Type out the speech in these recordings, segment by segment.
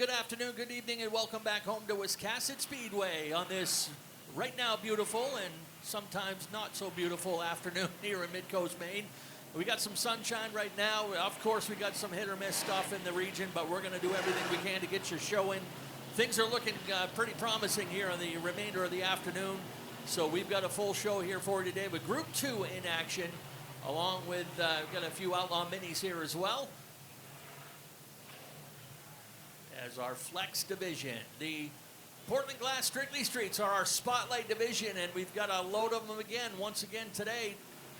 good afternoon, good evening, and welcome back home to Wiscasset Speedway on this right now beautiful and sometimes not so beautiful afternoon here in Mid-Coast, Maine. We got some sunshine right now. Of course, we got some hit or miss stuff in the region, but we're going to do everything we can to get your show in. Things are looking pretty promising here on the remainder of the afternoon. So we've got a full show here for you today with Group 2 in action, along with we've got a few Outlaw minis here as well as our Flex division. The Portland Glass Strictly Streets are our Spotlight division, and we've got a load of them again, once again today.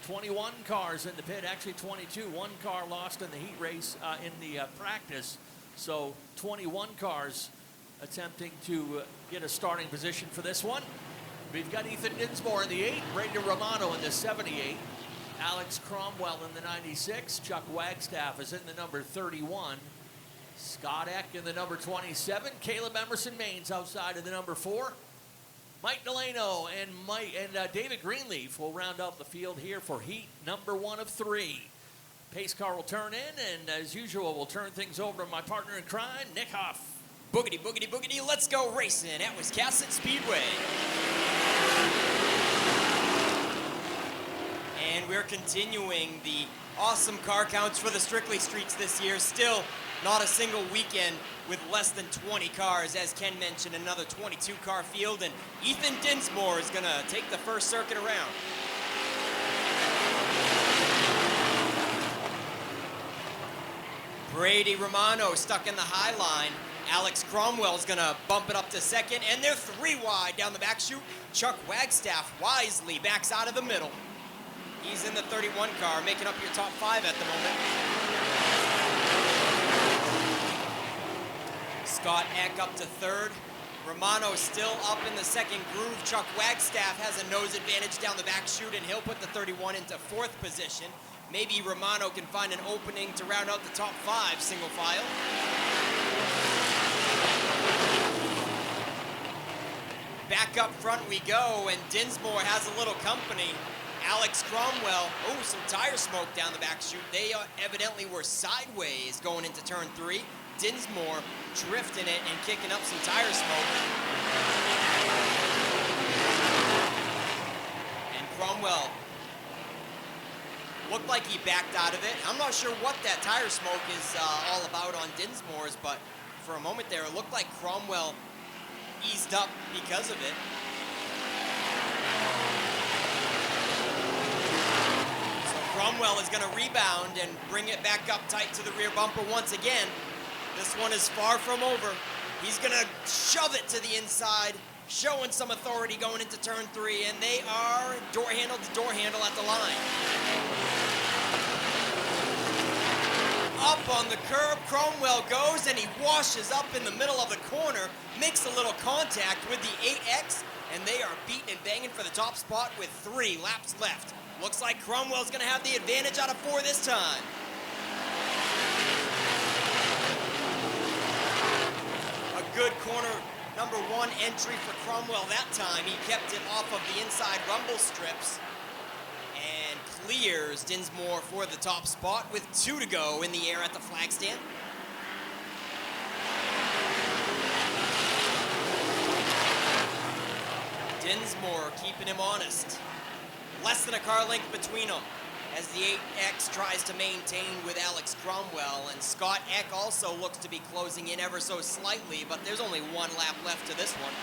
21 cars in the pit, actually 22. One car lost in the heat race in the practice. So 21 cars attempting to get a starting position for this one. We've got Ethan Dinsmore in the 8, Brady Romano in the 78, Alex Cromwell in the 96, Chuck Wagstaff is in the number 31, Scott Eck in the number 27, Caleb Emerson Maines outside of the number 4, Mike Delano and David Greenleaf will round out the field here for heat number 1 of 3. Pace car will turn in, and as usual, we'll turn things over to my partner in crime, Nick Huff. Boogity, boogity, boogity, let's go racing at Wiscasset Speedway. And we're continuing the awesome car counts for the Strictly Streets this year. Still not a single weekend with less than 20 cars. As Ken mentioned, another 22 car field, and Ethan Dinsmore is gonna take the first circuit around. Brady Romano stuck in the high line. Alex Cromwell's gonna bump it up to second, and they're 3 wide down the back chute. Chuck Wagstaff wisely backs out of the middle. He's in the 31 car, making up your top 5 at the moment. Scott Eck up to 3rd. Romano still up in the 2nd groove. Chuck Wagstaff has a nose advantage down the back chute, and he'll put the 31 into 4th position. Maybe Romano can find an opening to round out the top 5 single file. Back up front we go, and Dinsmore has a little company. Alex Cromwell, oh, some tire smoke down the back chute. They evidently were sideways going into turn 3. Dinsmore drifting it and kicking up some tire smoke. And Cromwell looked like he backed out of it. I'm not sure what that tire smoke is all about on Dinsmore's, but for a moment there, it looked like Cromwell eased up because of it. So Cromwell is going to rebound and bring it back up tight to the rear bumper once again. This one is far from over. He's going to shove it to the inside, showing some authority going into turn 3, and they are door handle to door handle at the line. Up on the curb, Cromwell goes, and he washes up in the middle of the corner, makes a little contact with the 8X, and they are beating and banging for the top spot with 3 laps left. Looks like Cromwell's gonna have the advantage out of 4 this time. A good corner number 1 entry for Cromwell that time. He kept it off of the inside rumble strips and clears Dinsmore for the top spot with 2 to go in the air at the flag stand. Dinsmore keeping him honest. Less than a car length between them as the 8X tries to maintain with Alex Cromwell, and Scott Eck also looks to be closing in ever so slightly, but there's only 1 lap left to this one.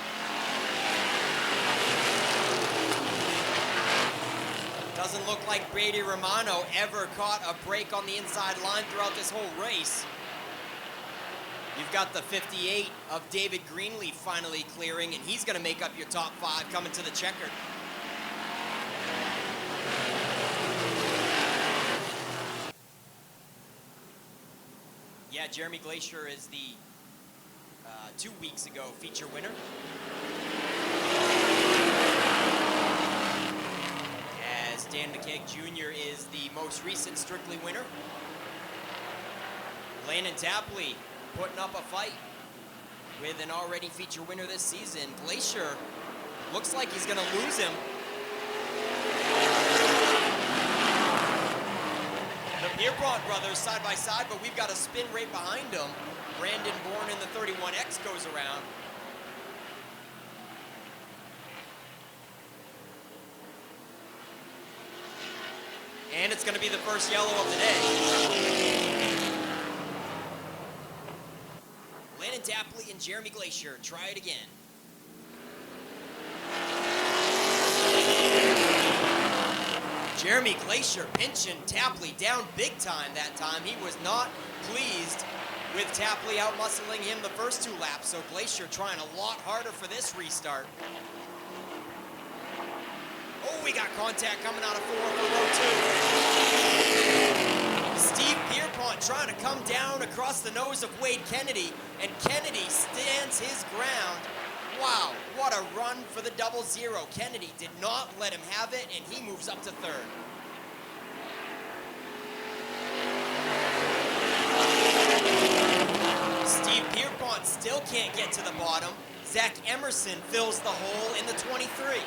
Doesn't look like Brady Romano ever caught a break on the inside line throughout this whole race. You've got the 58 of David Greenleaf finally clearing, and he's going to make up your top 5 coming to the checkered. Yeah, Jeremy Glacier is the 2 weeks ago feature winner. As Dan McKeag Jr. is the most recent Strictly winner. Landon Tapley putting up a fight with an already feature winner this season. Glacier looks like he's gonna lose him. The Pierpont brothers side by side, but we've got a spin right behind them. Brandon Bourne in the 31 21X goes around. And it's going to be the first yellow of the day. Landon Tapley and Jeremy Glacier try it again. Jeremy Glacier pinching Tapley down big time that time. He was not pleased with Tapley out-muscling him the first 2 laps, so Glacier trying a lot harder for this restart. Oh, we got contact coming out of 4 for row 2. Steve Pierpont trying to come down across the nose of Wade Kennedy, and Kennedy stands his ground. Wow, what a run for the 0-0. Kennedy did not let him have it, and he moves up to 3rd. Steve Pierpont still can't get to the bottom. Zach Emerson fills the hole in the 23.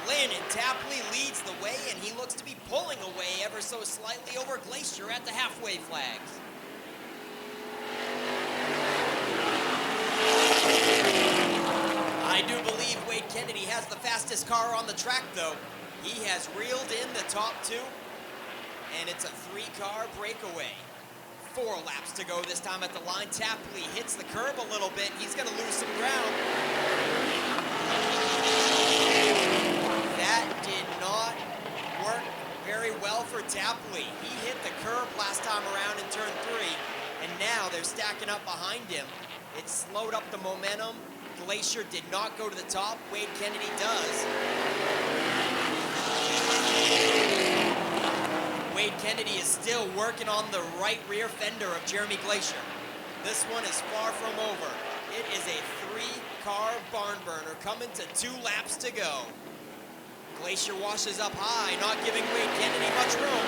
Landon Tapley leads the way, and he looks to be pulling away ever so slightly over Glacier at the halfway flags. I do believe Wade Kennedy has the fastest car on the track, though. He has reeled in the top 2, and it's a 3-car breakaway. 4 laps to go this time at the line. Tapley hits the curb a little bit. He's going to lose some ground. That did not work very well for Tapley. He hit the curb last time around in turn 3, and now they're stacking up behind him. It slowed up the momentum. Glacier did not go to the top. Wade Kennedy does. Wade Kennedy is still working on the right rear fender of Jeremy Glacier. This one is far from over. It is a 3-car barn burner coming to 2 laps to go. Glacier washes up high, not giving Wade Kennedy much room.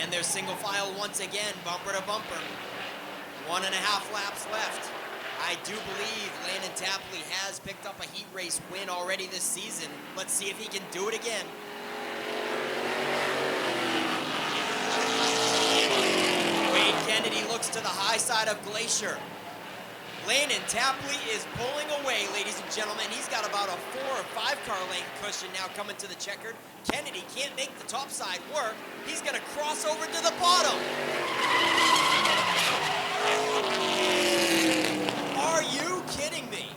And they're single file once again, bumper to bumper. 1.5 laps left. I do believe Landon Tapley has picked up a heat race win already this season. Let's see if he can do it again. Wade Kennedy looks to the high side of Glacier. Landon Tapley is pulling away, ladies and gentlemen. He's got about a 4 or 5 car length cushion now coming to the checkered. Kennedy can't make the top side work. He's going to cross over to the bottom. Are you kidding me?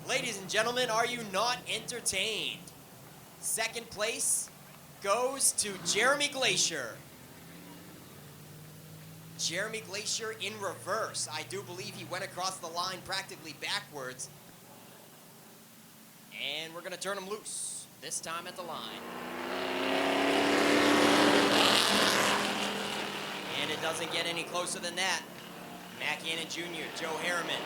Ladies and gentlemen, are you not entertained? Second place goes to Jeremy Glacier. Jeremy Glacier in reverse. I do believe he went across the line practically backwards. And we're going to turn him loose, this time at the line. And it doesn't get any closer than that. Mac Hannon Jr., Joe Harriman,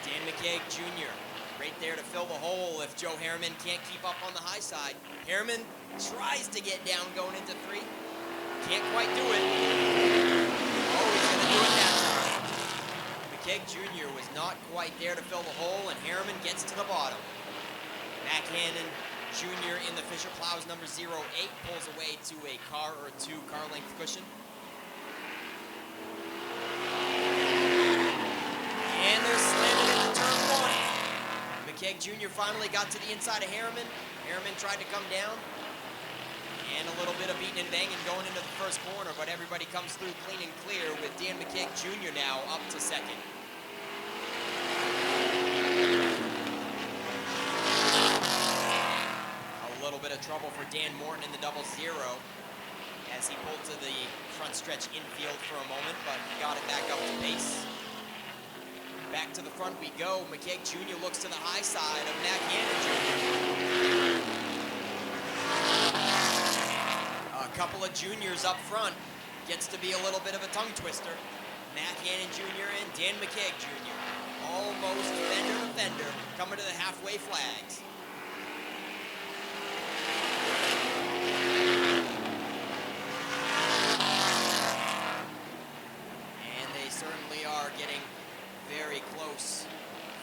Dan McKeag Jr., right there to fill the hole if Joe Harriman can't keep up on the high side. Harriman tries to get down going into 3. Can't quite do it. Oh, he's going to do it that time. McKeag Jr. was not quite there to fill the hole, and Harriman gets to the bottom. Mac Hannon Jr. in the Fisher Plows number 08 pulls away to a car or 2 car length cushion. And they're slamming into turn 1. McKeag Jr. finally got to the inside of Harriman. Harriman tried to come down. And a little bit of beating and banging going into the first corner, but everybody comes through clean and clear with Dan McKeag Jr. now up to 2nd. A little bit of trouble for Dan Morton in the 0-0 as he pulled to the front stretch infield for a moment, but got it back up to pace. Back to the front we go. McKeag Jr. looks to the high side of Mac Hannon Jr. A couple of juniors up front. Gets to be a little bit of a tongue twister. Mac Hannon Jr. and Dan McKeag Jr. Almost fender to fender coming to the halfway flags. And they certainly are getting very close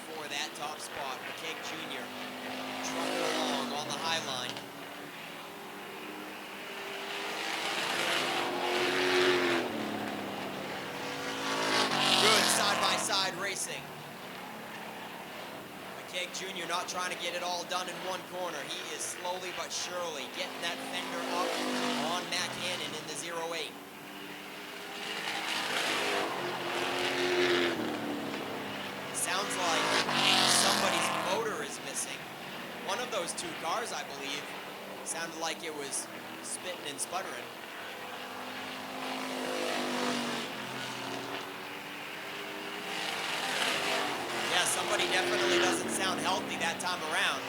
for that top spot. McKeag Jr. trucking along on the high line. racing. McKeag Jr. not trying to get it all done in one corner. He is slowly but surely getting that fender up on Matt Hannon in the 08. Sounds like somebody's motor is missing. One of those two cars, I believe, sounded like it was spitting and sputtering. Yeah, somebody definitely doesn't sound healthy that time around.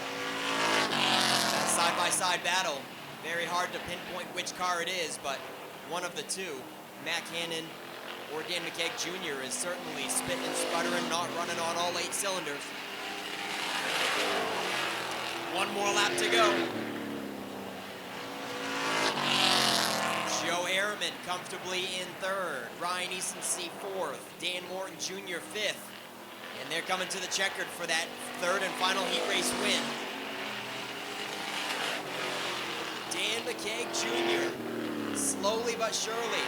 That side-by-side battle, very hard to pinpoint which car it is, but one of the two, Matt Hannon or Dan McKeag Jr. is certainly spitting and sputtering, not running on all 8 cylinders. One more lap to go. Joe Ehrman comfortably in 3rd. Ryan Easton 4th. Dan Morton Jr. 5th. And they're coming to the checkered for that 3rd and final heat race win. Dan McKeag Jr. slowly but surely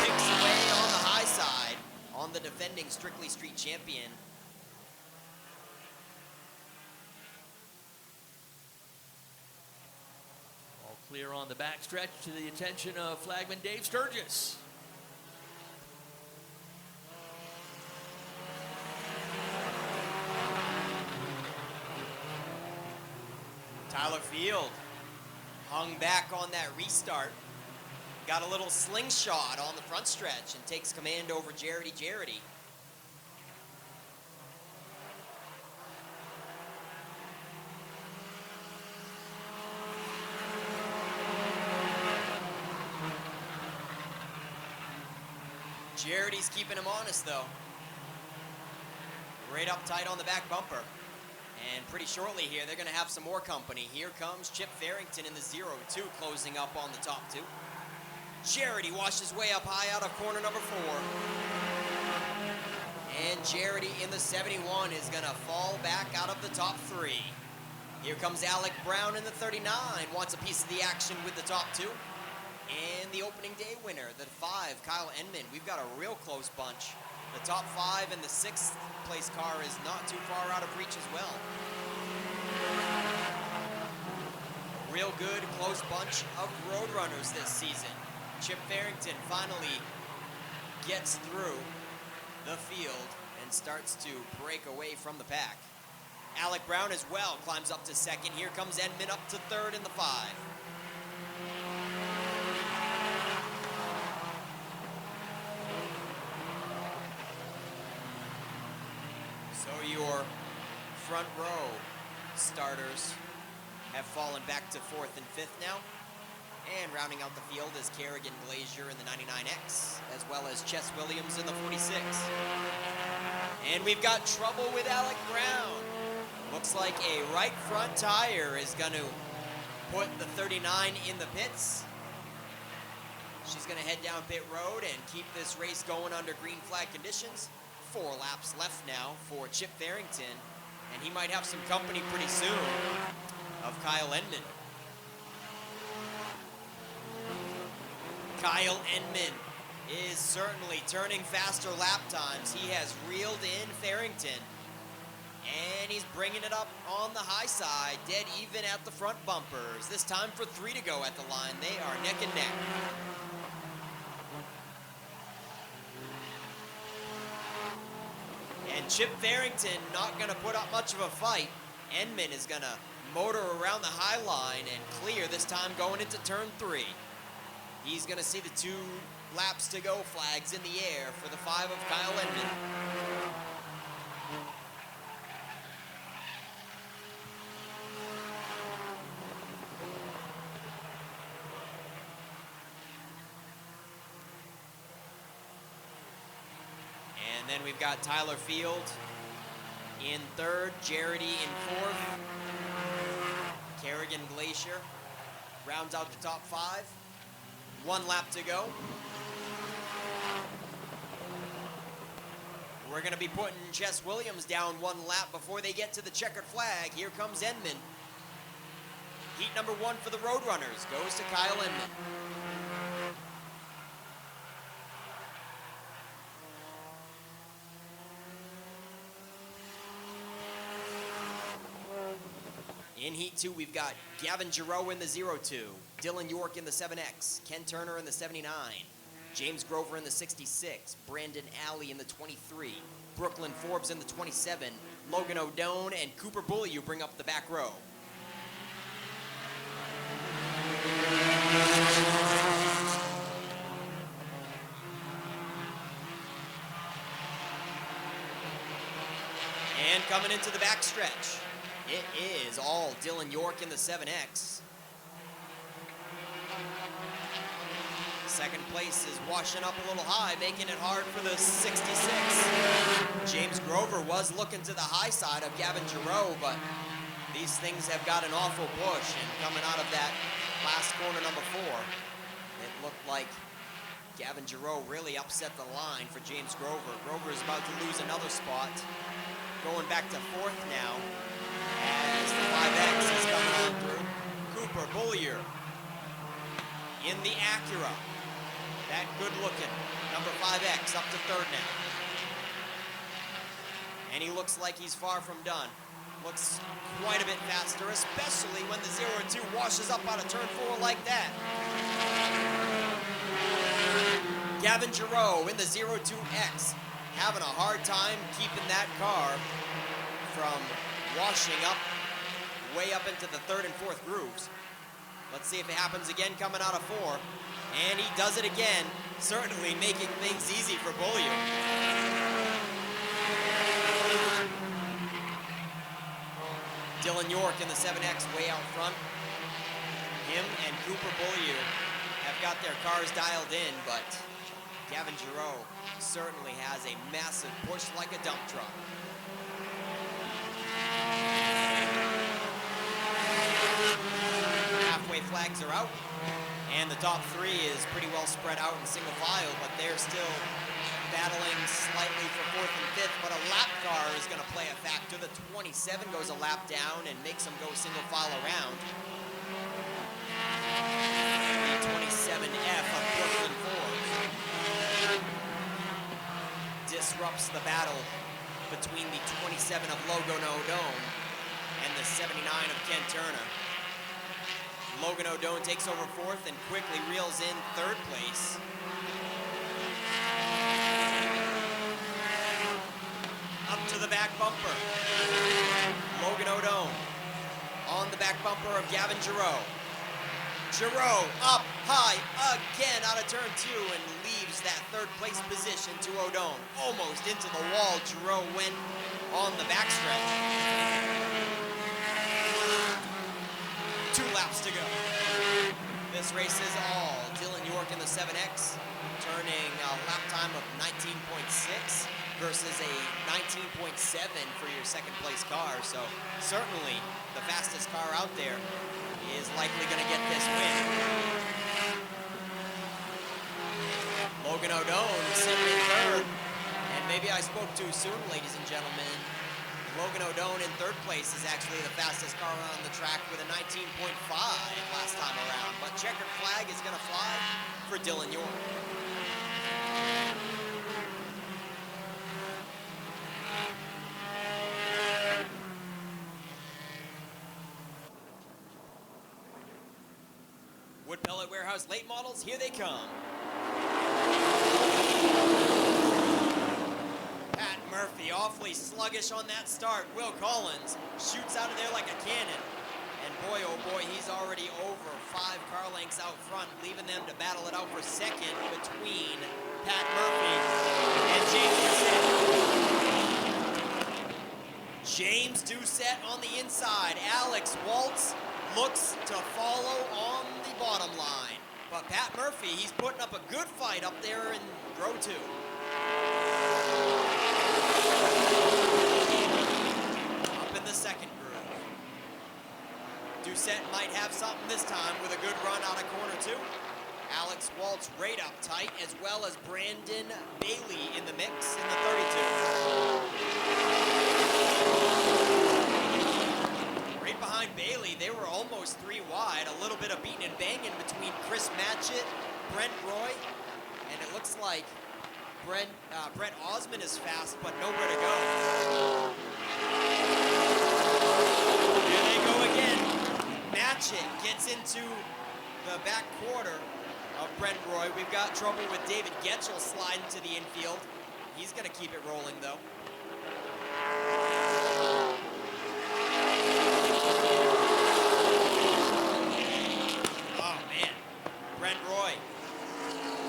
picks away on the high side on the defending Strictly Street champion. All clear on the backstretch to the attention of flagman Dave Sturgis. Tyler Field hung back on that restart. Got a little slingshot on the front stretch and takes command over Jarity. Jarity's keeping him honest though. Right up tight on the back bumper. And pretty shortly here, they're gonna have some more company. Here comes Chip Farrington in the 02, closing up on the top 2. Jarity washes way up high out of corner number 4. And Jarity in the 71 is gonna fall back out of the top 3. Here comes Alec Brown in the 39, wants a piece of the action with the top 2. And the opening day winner, the 5, Kyle Enman. We've got a real close bunch. The top 5 and the 6th place car is not too far out of reach as well. A real good, close bunch of Roadrunners this season. Chip Farrington finally gets through the field and starts to break away from the pack. Alec Brown as well climbs up to 2nd. Here comes Enman up to 3rd in the 5. So your front row starters have fallen back to 4th and 5th now. And rounding out the field is Kerrigan Glazier in the 99X, as well as Chess Williams in the 46. And we've got trouble with Alec Brown. Looks like a right front tire is going to put the 39 in the pits. She's going to head down pit road and keep this race going under green flag conditions. 4 laps left now for Chip Farrington, and he might have some company pretty soon of Kyle Enman. Kyle Enman is certainly turning faster lap times. He has reeled in Farrington, and he's bringing it up on the high side, dead even at the front bumpers. This time for 3 to go at the line. They are neck and neck. And Chip Farrington not going to put up much of a fight. Enman is going to motor around the high line and clear, this time going into turn 3. He's going to see the 2 laps to go flags in the air for the 5 of Kyle Enman. And then we've got Tyler Field in 3rd, Jarity in 4th, Kerrigan Glazier rounds out the top 5. 1 lap to go. We're going to be putting Chess Williams down 1 lap before they get to the checkered flag. Here comes Enman. Heat number 1 for the Roadrunners goes to Kyle Enman. In Heat 2, we've got Gavin Giroux in the 02, Dylan York in the 7X, Ken Turner in the 79, James Grover in the 66, Brandon Alley in the 23, Brooklyn Forbes in the 27, Logan O'Done and Cooper Bully, you bring up the back row. And coming into the backstretch, it is all Dylan York in the 7X. Second place is washing up a little high, making it hard for the 66. James Grover was looking to the high side of Gavin Giroux, but these things have got an awful push, and coming out of that last corner, number 4, it looked like Gavin Giroux really upset the line for James Grover. Grover is about to lose another spot, going back to 4th now, as the 5X is coming on through. Cooper Bullier in the Acura. That good looking number 5X up to 3rd now. And he looks like he's far from done. Looks quite a bit faster, especially when the 02 washes up out of turn 4 like that. Gavin Giroux in the 02X having a hard time keeping that car from washing up way up into the 3rd and 4th grooves. Let's see if it happens again coming out of 4. And he does it again, certainly making things easy for Bullier. Dylan York in the 7X way out front. Him and Cooper Bullier have got their cars dialed in, but Gavin Giroux certainly has a massive push like a dump truck. Halfway flags are out, and the top 3 is pretty well spread out in single file, but they're still battling slightly for 4th and 5th, but a lap car is going to play a factor. The 27 goes a lap down and makes them go single file around. The 27F of Brooklyn Forbes disrupts the battle between the 27 of Logan O'Done and the 79 of Ken Turner. Logan O'Done takes over 4th and quickly reels in 3rd place. Up to the back bumper. Logan O'Done on the back bumper of Gavin Giroux. Giroux up high again out of turn 2 and leaves that 3rd place position to O'Done. Almost into the wall. Giroux went on the backstretch. 2 laps to go. This race is all Dylan York in the 7X, turning a lap time of 19.6 versus a 19.7 for your 2nd place car. So certainly the fastest car out there is likely going to get this win. Logan O'Done sitting in 3rd, and maybe I spoke too soon, ladies and gentlemen. Logan O'Done in 3rd place is actually the fastest car on the track with a 19.5 last time around. But checkered flag is going to fly for Dylan York. Wood Pellet Warehouse late models, here they come. Murphy awfully sluggish on that start. Will Collins shoots out of there like a cannon. And boy, oh boy, he's already over 5 car lengths out front, leaving them to battle it out for 2nd between Pat Murphy and James Doucette. James Doucette on the inside. Alex Waltz looks to follow on the bottom line. But Pat Murphy, he's putting up a good fight up there in row 2. Up in the 2nd groove. Doucette might have something this time with a good run out of corner 2. Alex Waltz right up tight, as well as Brandon Bailey in the mix in the 32. Right behind Bailey, they were almost 3 wide. A little bit of beating and banging between Chris Matchett, Brent Roy, and it looks like Brett Osmond is fast, but nowhere to go. Here they go again. Matchett gets into the back quarter of Brent Roy. We've got trouble with David Getchell sliding to the infield. He's going to keep it rolling, though. Oh, man. Brent Roy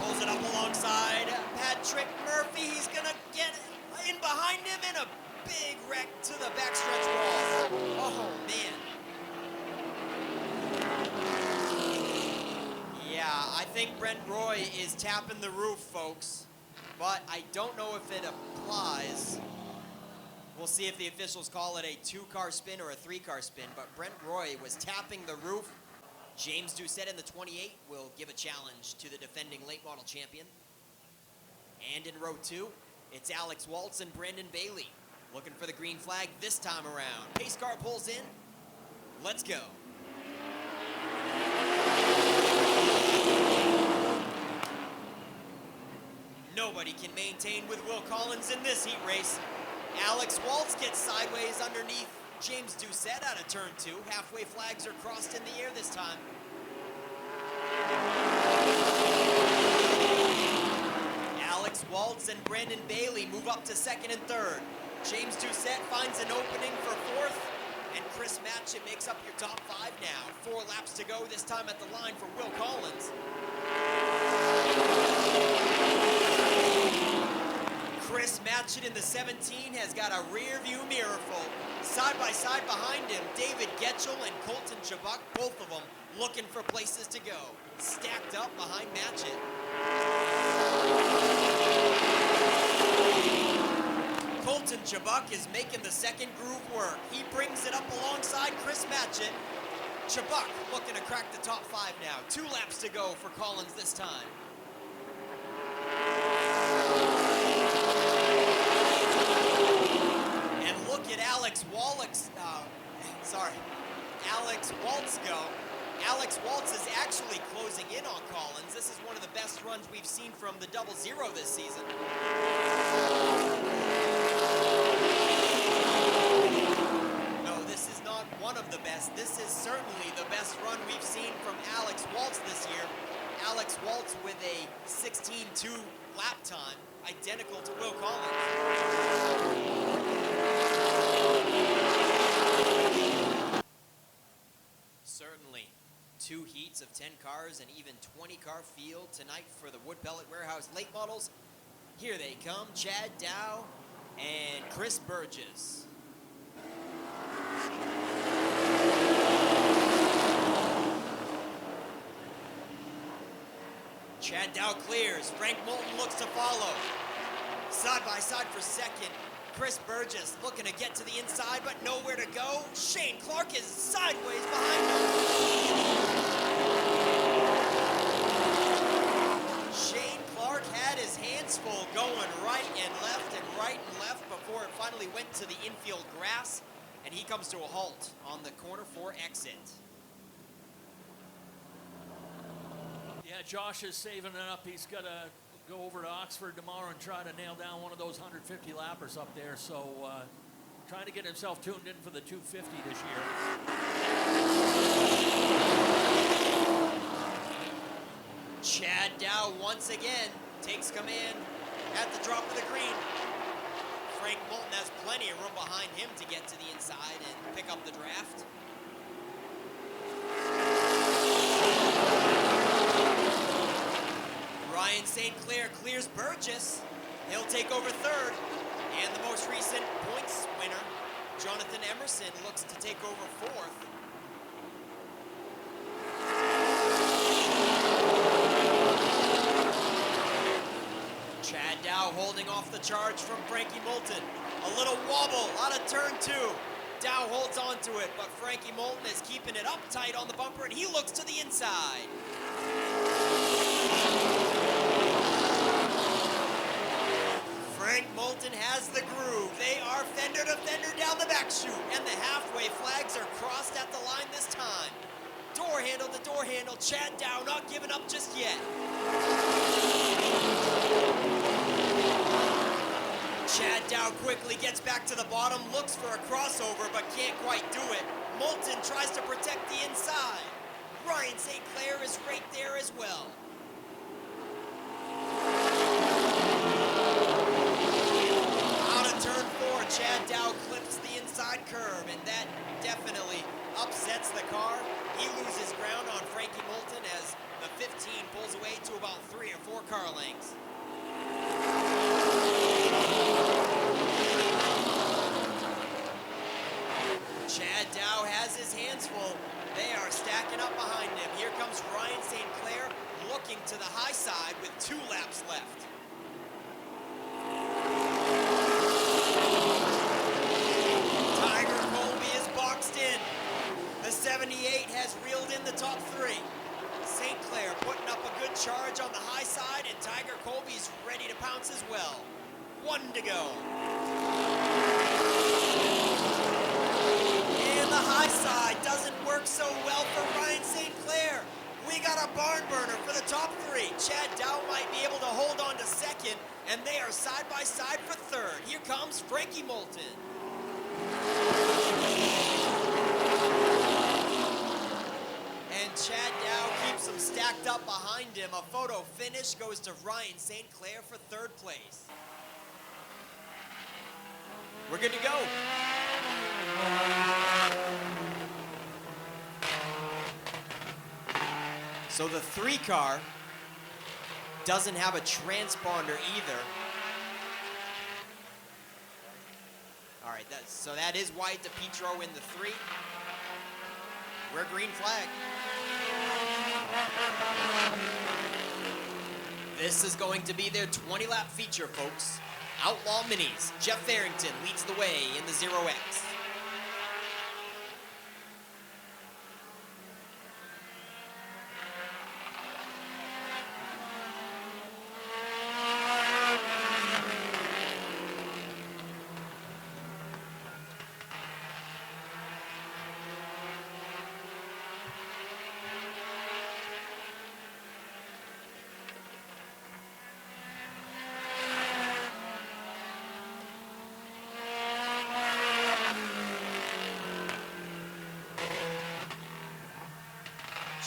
pulls it up alongside Patrick Murphy. He's going to get in behind him and a big wreck to the backstretch wall. Oh, man. Yeah, I think Brent Roy is tapping the roof, folks. But I don't know if it applies. We'll see if the officials call it a 2-car spin or a 3-car spin. But Brent Roy was tapping the roof. James Doucette in the 28 will give a challenge to the defending late model champion. And in row 2, it's Alex Waltz and Brandon Bailey looking for the green flag this time around. Pace car pulls in. Let's go. Nobody can maintain with Will Collins in this heat race. Alex Waltz gets sideways underneath James Doucette out of turn 2. Halfway flags are crossed in the air this time. Alex Waltz and Brandon Bailey move up to second and third. James Doucette finds an opening for fourth, and Chris Matchett makes up your top 5 now. 4 laps to go, this time at the line for Will Collins. Chris Matchett in the 17 has got a rear view mirror full. Side by side behind him, David Getchell and Colton Chabuk, both of them looking for places to go. Stacked up behind Matchett. Colton Chabuk is making the second groove work. He brings it up alongside Chris Matchett. Chabuk looking to crack the top 5 now. 2 laps to go for Collins this time. And look at Alex Waltz go. Alex Waltz is actually closing in on Collins. This is one of the best runs we've seen from the 00 this season. No, this is not one of the best. This is certainly the best run we've seen from Alex Waltz this year. Alex Waltz with a 16.2 lap time, identical to Will Collins. Certainly 2 heats of 10 cars and even 20-car field tonight for the Wood Pellet Warehouse late models. Here they come, Chad Dow and Chris Burgess. Chad Dow clears. Frank Moulton looks to follow. Side by side for second. Chris Burgess looking to get to the inside, but nowhere to go. Shane Clark is sideways behind him. Shane Clark had his hands full going right and left before it finally went to the infield grass, and he comes to a halt on the corner 4 exit. Yeah, Josh is saving it up. He's got to go over to Oxford tomorrow and try to nail down one of those 150 lappers up there. So trying to get himself tuned in for the 250 this year. Chad Dow once again takes command at the drop of the green. Frank Moulton has plenty of room behind him to get to the inside and pick up the draft. Ryan St. Clair clears Burgess. He'll take over third. And the most recent points winner, Jonathan Emerson, looks to take over fourth. Chad Dow holding off the charge from Frankie Moulton. A little wobble out of turn 2. Dow holds onto it, but Frankie Moulton is keeping it up tight on the bumper, and he looks to the inside. Frank Moulton has the groove. They are fender to fender down the back chute, and the halfway flags are crossed at the line this time. Door handle to door handle. Chad Dow not giving up just yet. Chad Dow quickly gets back to the bottom, looks for a crossover, but can't quite do it. Moulton tries to protect the inside. Ryan St. Clair is right there as well. Out of turn 4, Chad Dow clips the inside curve, and that definitely upsets the car. He loses ground on Frankie Moulton as the 15 pulls away to about 3 or 4 car lengths. Chad Dow has his hands full. They are stacking up behind him. Here comes Ryan St. Clair looking to the high side with 2 laps left. Tiger Colby is boxed in. The 78 has reeled in the top 3. St. Clair putting up a good charge on the high side, and Tiger Colby's ready to pounce as well. 1 to go. And the high side doesn't work so well for Ryan St. Clair. We got a barn burner for the top 3. Chad Dow might be able to hold on to second, and they are side by side for third. Here comes Frankie Moulton. And Chad Dow keeps them stacked up behind him. A photo finish goes to Ryan St. Clair for 3rd place. We're good to go. So the 3 car doesn't have a transponder either. All right, so that is Wyatt DePietro in the 3. We're green flag. This is going to be their 20-lap feature, folks. Outlaw Minis. Jeff Farrington leads the way in the 0X.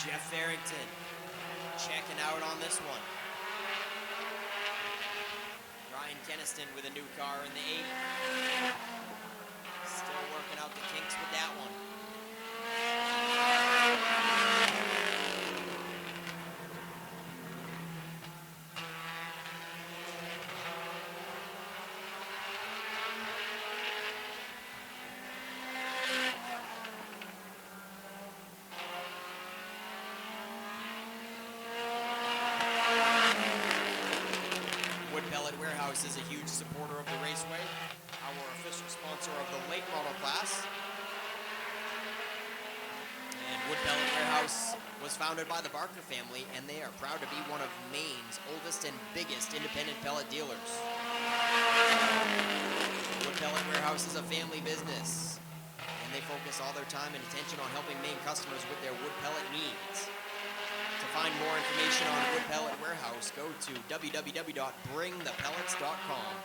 Jeff Farrington checking out on this one. Ryan Keniston with a new car in the 8. Still working out the kinks with that one. Warehouse is a huge supporter of the raceway, our official sponsor of the late model class. And Wood Pellet Warehouse was founded by the Barker family, and they are proud to be one of Maine's oldest and biggest independent pellet dealers. Wood Pellet Warehouse is a family business, and they focus all their time and attention on helping Maine customers with their wood pellet needs. To find more information on Wood Pellet Warehouse, go to www.bringthepellets.com.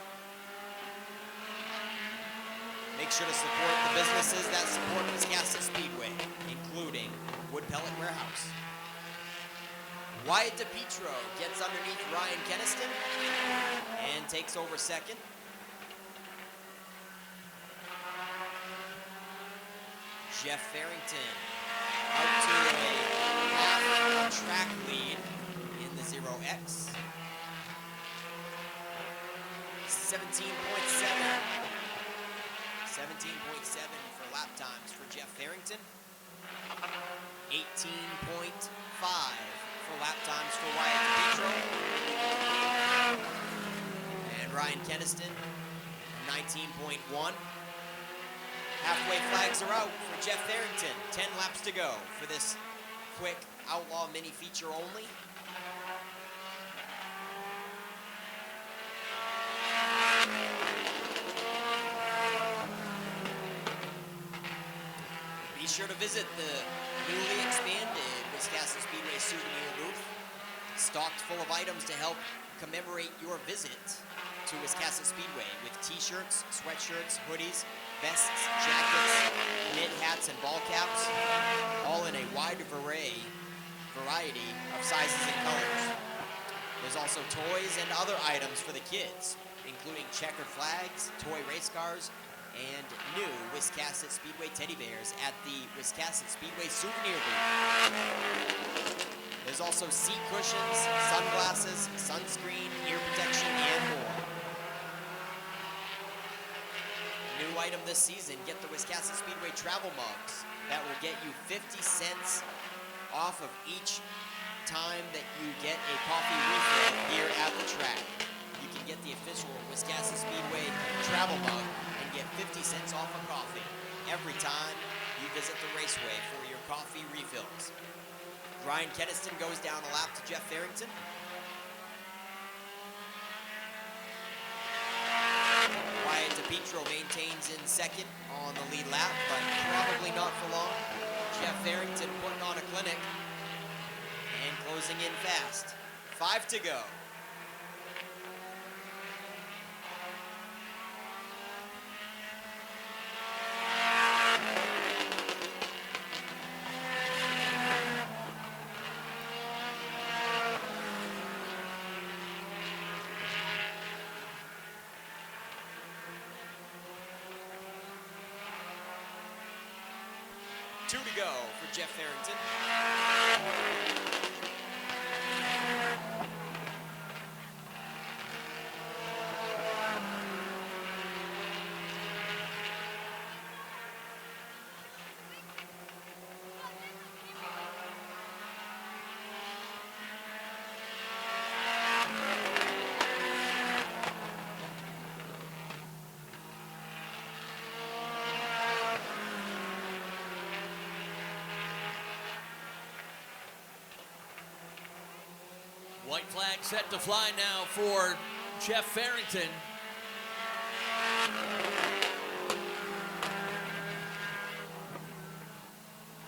Make sure to support the businesses that support Wiscasset Speedway, including Wood Pellet Warehouse. Wyatt DePietro gets underneath Ryan Keniston and takes over second. Jeff Farrington out to a track lead in the 0X. 17.7 for lap times for Jeff Farrington. 18.5 for lap times for Wyatt DePietro. And Ryan Keniston, 19.1. Halfway flags are out for Jeff Farrington. 10 laps to go for this quick Outlaw mini feature only. Be sure to visit the newly expanded Wiscasset Speedway souvenir booth, stocked full of items to help commemorate your visit to Wiscasset Speedway with t-shirts, sweatshirts, hoodies, vests, jackets, knit hats, and ball caps, all in a wide variety of sizes and colors. There's also toys and other items for the kids, including checkered flags, toy race cars, and new Wiscasset Speedway teddy bears at the Wiscasset Speedway souvenir booth. There's also seat cushions, sunglasses, sunscreen, ear protection, and more. New item this season, get the Wiscasset Speedway travel mugs that will get you 50 cents off of each time that you get a coffee refill here at the track. You can get the official Wiscasset Speedway travel mug and get 50 cents off a coffee every time you visit the raceway for your coffee refills. Ryan Keniston goes down a lap to Jeff Farrington. Wyatt DePietro maintains in second on the lead lap, but probably not for long. Jeff Farrington putting on a clinic and closing in fast. 5 to go. Two to go for Jeff Farrington. White flag set to fly now for Jeff Farrington.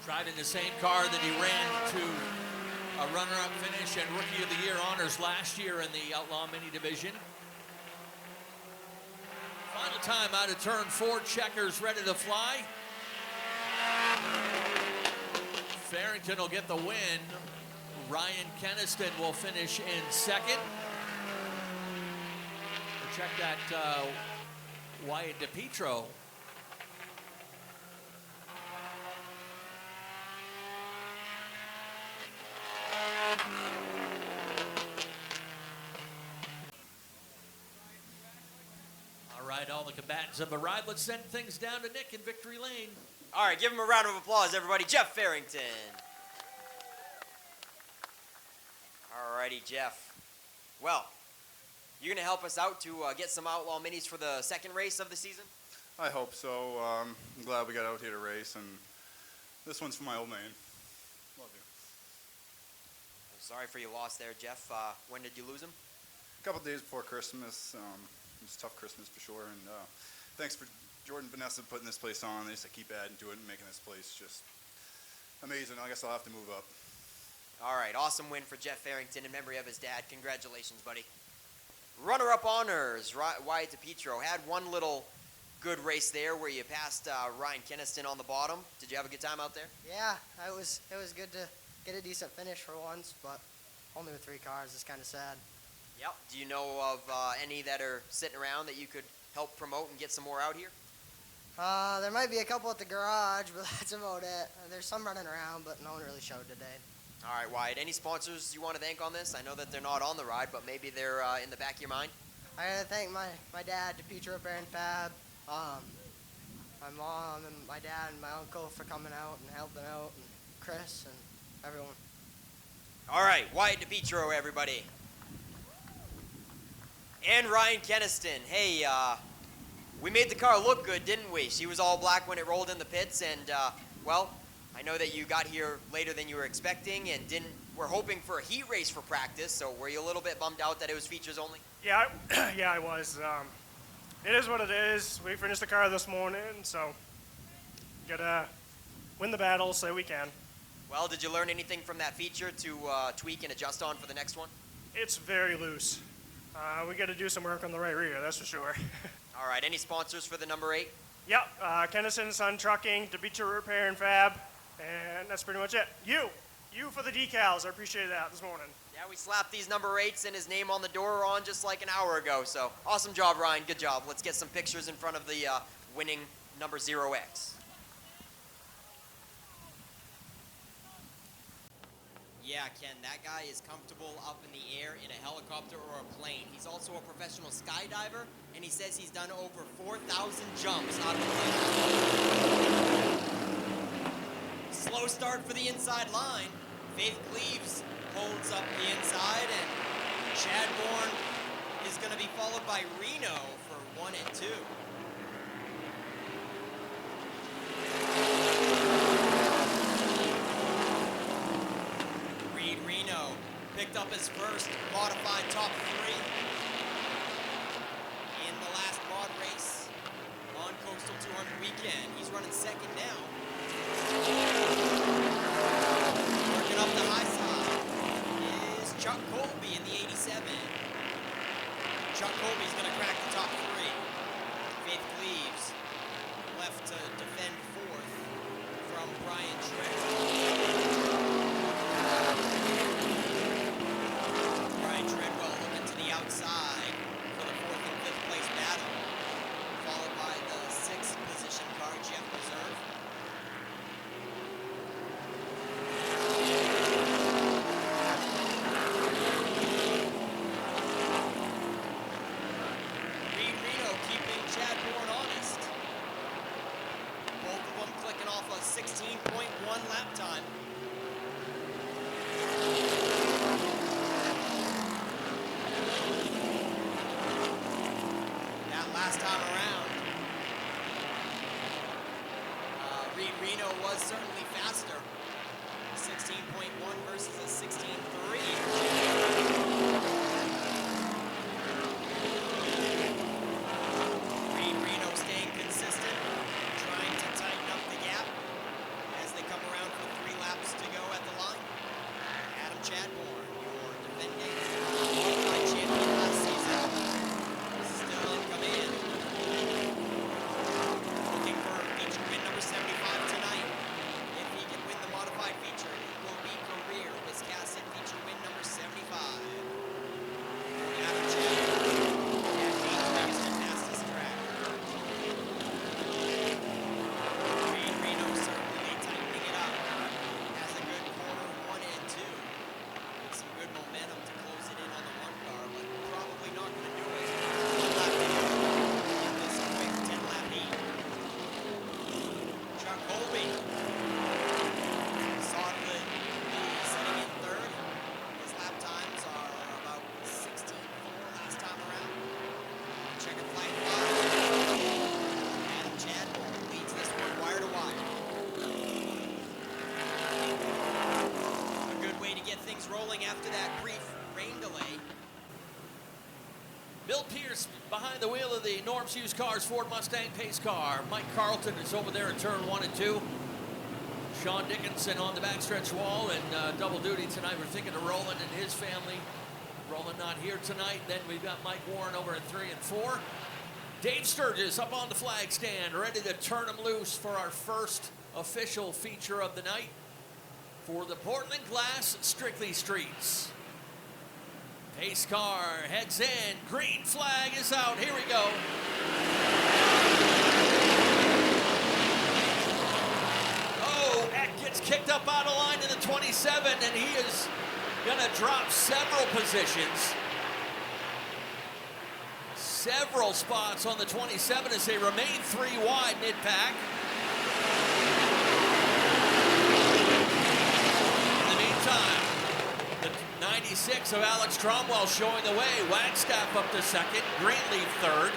Driving the same car that he ran to a runner-up finish and Rookie of the Year honors last year in the Outlaw Mini Division. Final time out of turn 4, checkers ready to fly. Farrington will get the win. Ryan Keniston will finish in second. We'll check that Wyatt DePietro. All right, all the combatants have arrived. Let's send things down to Nick in Victory Lane. All right, give him a round of applause, everybody. Jeff Farrington. Alrighty, Jeff. Well, you're going to help us out to get some Outlaw Minis for the second race of the season? I hope so. I'm glad we got out here to race, and this one's for my old man. Love you. I'm sorry for your loss there, Jeff. When did you lose him? A couple days before Christmas. It was a tough Christmas for sure, and thanks for Jordan and Vanessa putting this place on. They just keep adding to it and making this place just amazing. I guess I'll have to move up. All right, awesome win for Jeff Farrington in memory of his dad. Congratulations, buddy. Runner-up honors, Wyatt DePietro. Had one little good race there where you passed Ryan Keniston on the bottom. Did you have a good time out there? Yeah, it was good to get a decent finish for once, but only with 3 cars is kind of sad. Yep. Do you know of any that are sitting around that you could help promote and get some more out here? There might be a couple at the garage, but that's about it. There's some running around, but no one really showed today. All right, Wyatt, any sponsors you want to thank on this? I know that they're not on the ride, but maybe they're in the back of your mind. I gotta thank my dad, DePietro Bear and Fab, my mom and my dad and my uncle for coming out and helping out, and Chris and everyone. All right, Wyatt DePietro, everybody. And Ryan Keniston. Hey, we made the car look good, didn't we? She was all black when it rolled in the pits, and, well, I know that you got here later than you were expecting and were hoping for a heat race for practice, so were you a little bit bummed out that it was features only? Yeah, I was. It is what it is. We finished the car this morning, so gotta win the battle so we can. Well, did you learn anything from that feature to tweak and adjust on for the next one? It's very loose. We gotta do some work on the right rear, that's for sure. All right, any sponsors for the number 8? Yep, Kennison Sun Trucking, DeBeecher Repair and Fab, and that's pretty much it. You for the decals. I appreciate that this morning. Yeah, we slapped these number 8s and his name on the door on just like an hour ago. So awesome job, Ryan. Good job. Let's get some pictures in front of the winning number 0X. Yeah, Ken, that guy is comfortable up in the air in a helicopter or a plane. He's also a professional skydiver, and he says he's done over 4,000 jumps out of the plane. Slow start for the inside line. Faith Cleaves holds up the inside, and Chad Bourne is going to be followed by Reno for 1 and 2. Reno picked up his first modified top 3 in the last mod race on Coastal 200 weekend. He's running second now. Working up the high side is Chuck Colby in the 87. Chuck Colby's going to crack the top 3. Faith Cleaves left to defend 4th from Brian Treadwell. Brian Treadwell looking to the outside for the 4th and 5th place battle, followed by the 6th position car, Jeff Reserve. Reed Reno keeping Chad Bourne honest. Both of them clicking off a 16.1 lap time. Last time around, Reed Reno was certainly faster. 16.1 versus a 16.3. Reed Reno staying consistent, trying to tighten up the gap as they come around for 3 laps to go at the line. Adam Chadbourne, your defending modified champion last season. Still in command. Looking for feature win number 75 tonight. If he can win the modified feature, it will be career Wisconsin feature win number 75. Adam Chadbourne, Caffeine's biggest and fastest track. Reed Reno certainly tightening it up. Has a good corner 1 and 2. With some good momentum to close it in on the 1 car, but probably not going to do it. In this quick 10-lap heat. Chuck Colby solidly sitting in 3rd. His lap times are about 16.4 last time around. Checkered flag 5. Adam Chadbourne leads this one wire to wire. A good way to get things rolling after that brief rain delay. Bill Pierce behind the wheel of the Norm's Used Cars Ford Mustang pace car. Mike Carlton is over there in turn 1 and 2. Sean Dickinson on the backstretch wall, and double duty tonight. We're thinking of Roland and his family. Roland not here tonight. Then we've got Mike Warren over in 3 and 4. Dave Sturgis up on the flag stand, ready to turn him loose for our first official feature of the night for the Portland Glass Strictly Streets. Pace car heads in. Green flag is out. Here we go. Oh, Eck gets kicked up out of line in the 27, and he is going to drop several positions. Several spots on the 27 as they remain 3 wide mid-pack. In the meantime, the 96 of Alex Cromwell showing the way. Wagstaff up to 2nd, Greenleaf 3rd.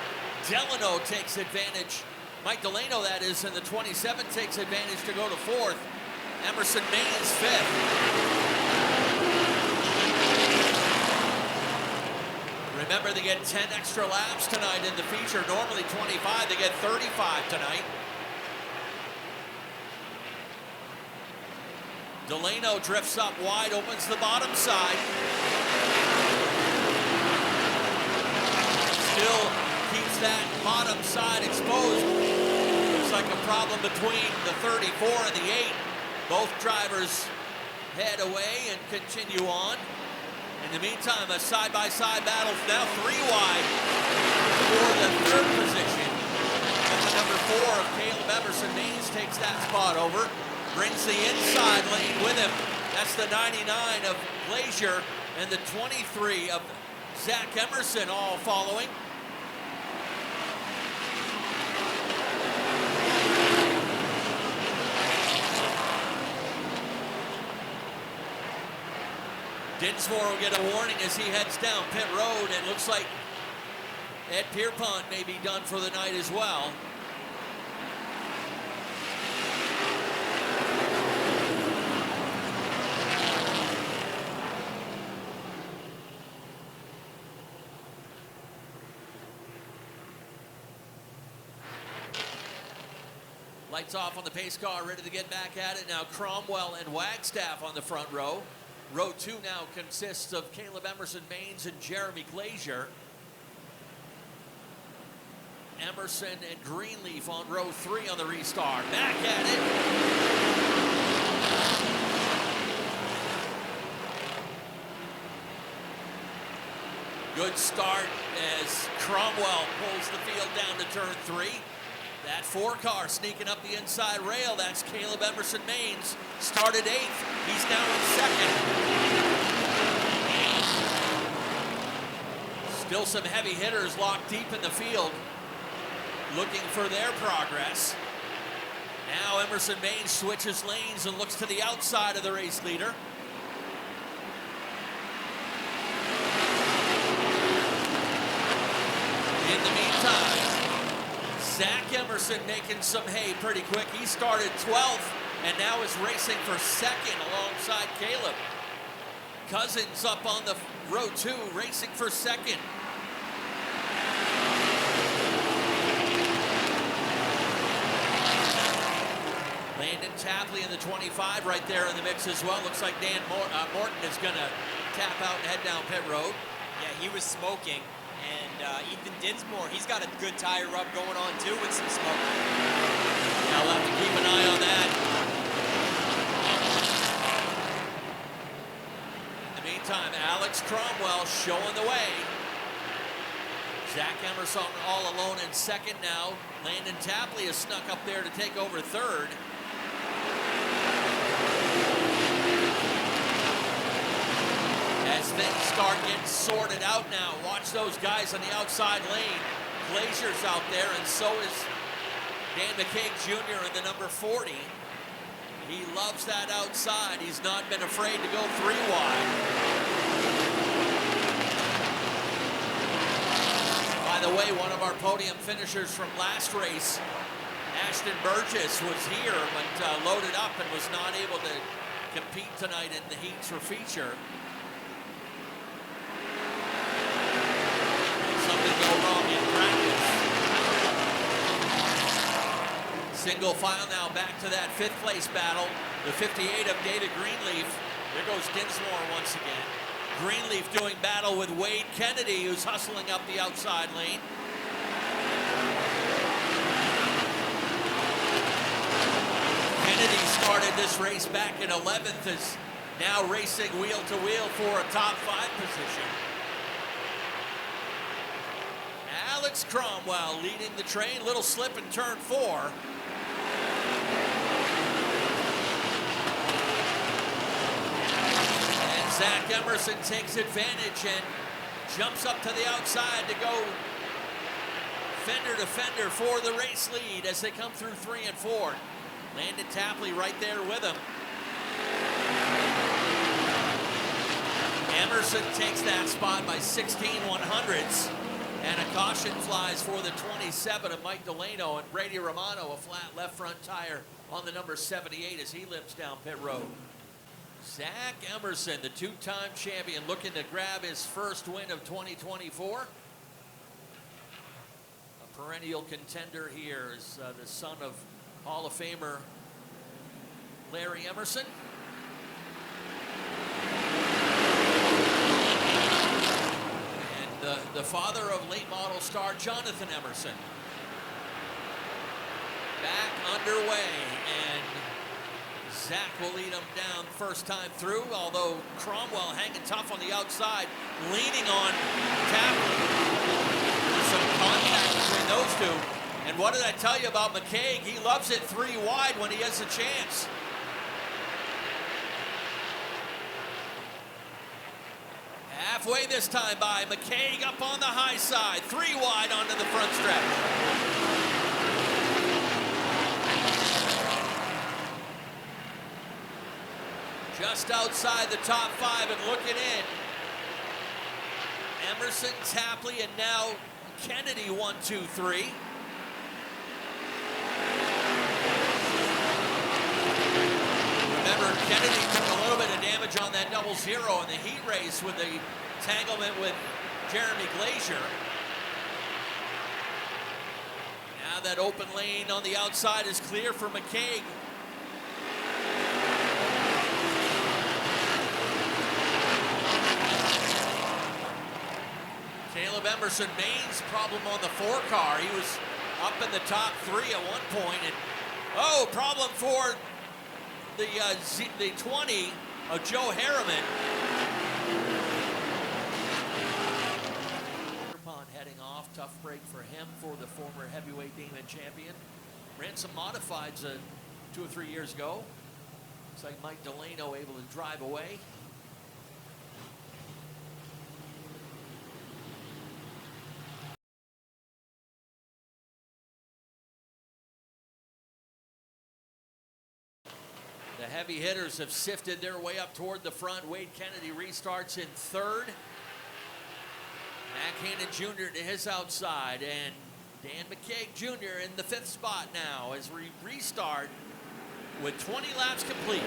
Delano takes advantage. Mike Delano, that is, in the 27 takes advantage to go to 4th. Emerson Maines 5th. Remember, they get 10 extra laps tonight in the feature. Normally 25, they get 35 tonight. Delano drifts up wide, opens the bottom side. Still keeps that bottom side exposed. like a problem between the 34 and the 8. Both drivers head away and continue on. In the meantime, a side-by-side battle, now 3 wide for the 3rd position. And the number 4 of Caleb Emerson Maines takes that spot over, brings the inside lane with him. That's the 99 of Glazier and the 23 of Zach Emerson all following. Dinsmore will get a warning as he heads down pit road, and looks like Ed Pierpont may be done for the night as well. Lights off on the pace car, ready to get back at it. Now Cromwell and Wagstaff on the front row. Row 2 now consists of Caleb Emerson Maines and Jeremy Glazier. Emerson and Greenleaf on row 3 on the restart. Back at it. Good start as Cromwell pulls the field down to turn 3. That 4 car sneaking up the inside rail. That's Caleb Emerson Maines. Started 8th. He's now in 2nd. Still some heavy hitters locked deep in the field, looking for their progress. Now Emerson Maines switches lanes and looks to the outside of the race leader. In the meantime, Zach Emerson making some hay pretty quick. He started 12th and now is racing for 2nd alongside Caleb. Cousins up on the row 2, racing for 2nd. Landon Tapley in the 25 right there in the mix as well. Looks like Dan Morton is going to tap out and head down pit road. Yeah, he was smoking. And Ethan Dinsmore, he's got a good tire rub going on too with some smoke. Now we'll have to keep an eye on that. In the meantime, Alex Cromwell showing the way. Zach Emerson all alone in 2nd now. Landon Tapley has snuck up there to take over 3rd. As things start getting sorted out now, watch those guys on the outside lane. Glazier's out there, and so is Dan McCaig Jr. in the number 40. He loves that outside. He's not been afraid to go 3 wide. By the way, one of our podium finishers from last race, Ashton Burgess, was here but loaded up and was not able to compete tonight in the heats for feature. Something go wrong in practice. Single file now back to that 5th place battle. The 58 of David Greenleaf. There goes Dinsmore once again. Greenleaf doing battle with Wade Kennedy, who's hustling up the outside lane. Kennedy started this race back in 11th, is now racing wheel to wheel for a top 5 position. Alex Cromwell leading the train, little slip in turn 4. And Zach Emerson takes advantage and jumps up to the outside to go fender to fender for the race lead as they come through 3 and 4. Landon Tapley right there with him. Emerson takes that spot by 16 100ths. And a caution flies for the 27 of Mike Delano, and Brady Romano, a flat left front tire on the number 78 as he limps down pit road. Zach Emerson, the 2-time champion, looking to grab his first win of 2024. A perennial contender here is the son of Hall of Famer Larry Emerson. The father of late model star Jonathan Emerson. back underway, and Zach will lead them down first time through, although Cromwell hanging tough on the outside, leaning on Tapley. There's some contact between those two. And what did I tell you about McCaig? He loves it 3 wide when he has a chance. Halfway this time by, McCaig up on the high side, 3 wide onto the front stretch. Just outside the top 5 and looking in. Emerson, Tapley, and now Kennedy, 1, 2, 3. Remember, Kennedy took a little bit of damage on that 0-0 in the heat race with the entanglement with Jeremy Glazier. Now that open lane on the outside is clear for McCaig. Caleb Emerson, Maine's problem on the 4 car. He was up in the top 3 at one point, and problem for the 20 of Joe Harriman. Pond heading off, tough break for him, for the former heavyweight Demon champion. Ran some modifieds 2 or 3 years ago. Looks like Mike Delano able to drive away. The heavy hitters have sifted their way up toward the front. Wade Kennedy restarts in 3rd. Mac Hannon Jr. to his outside, and Dan McCaig Jr. in the 5th spot now as we restart with 20 laps complete.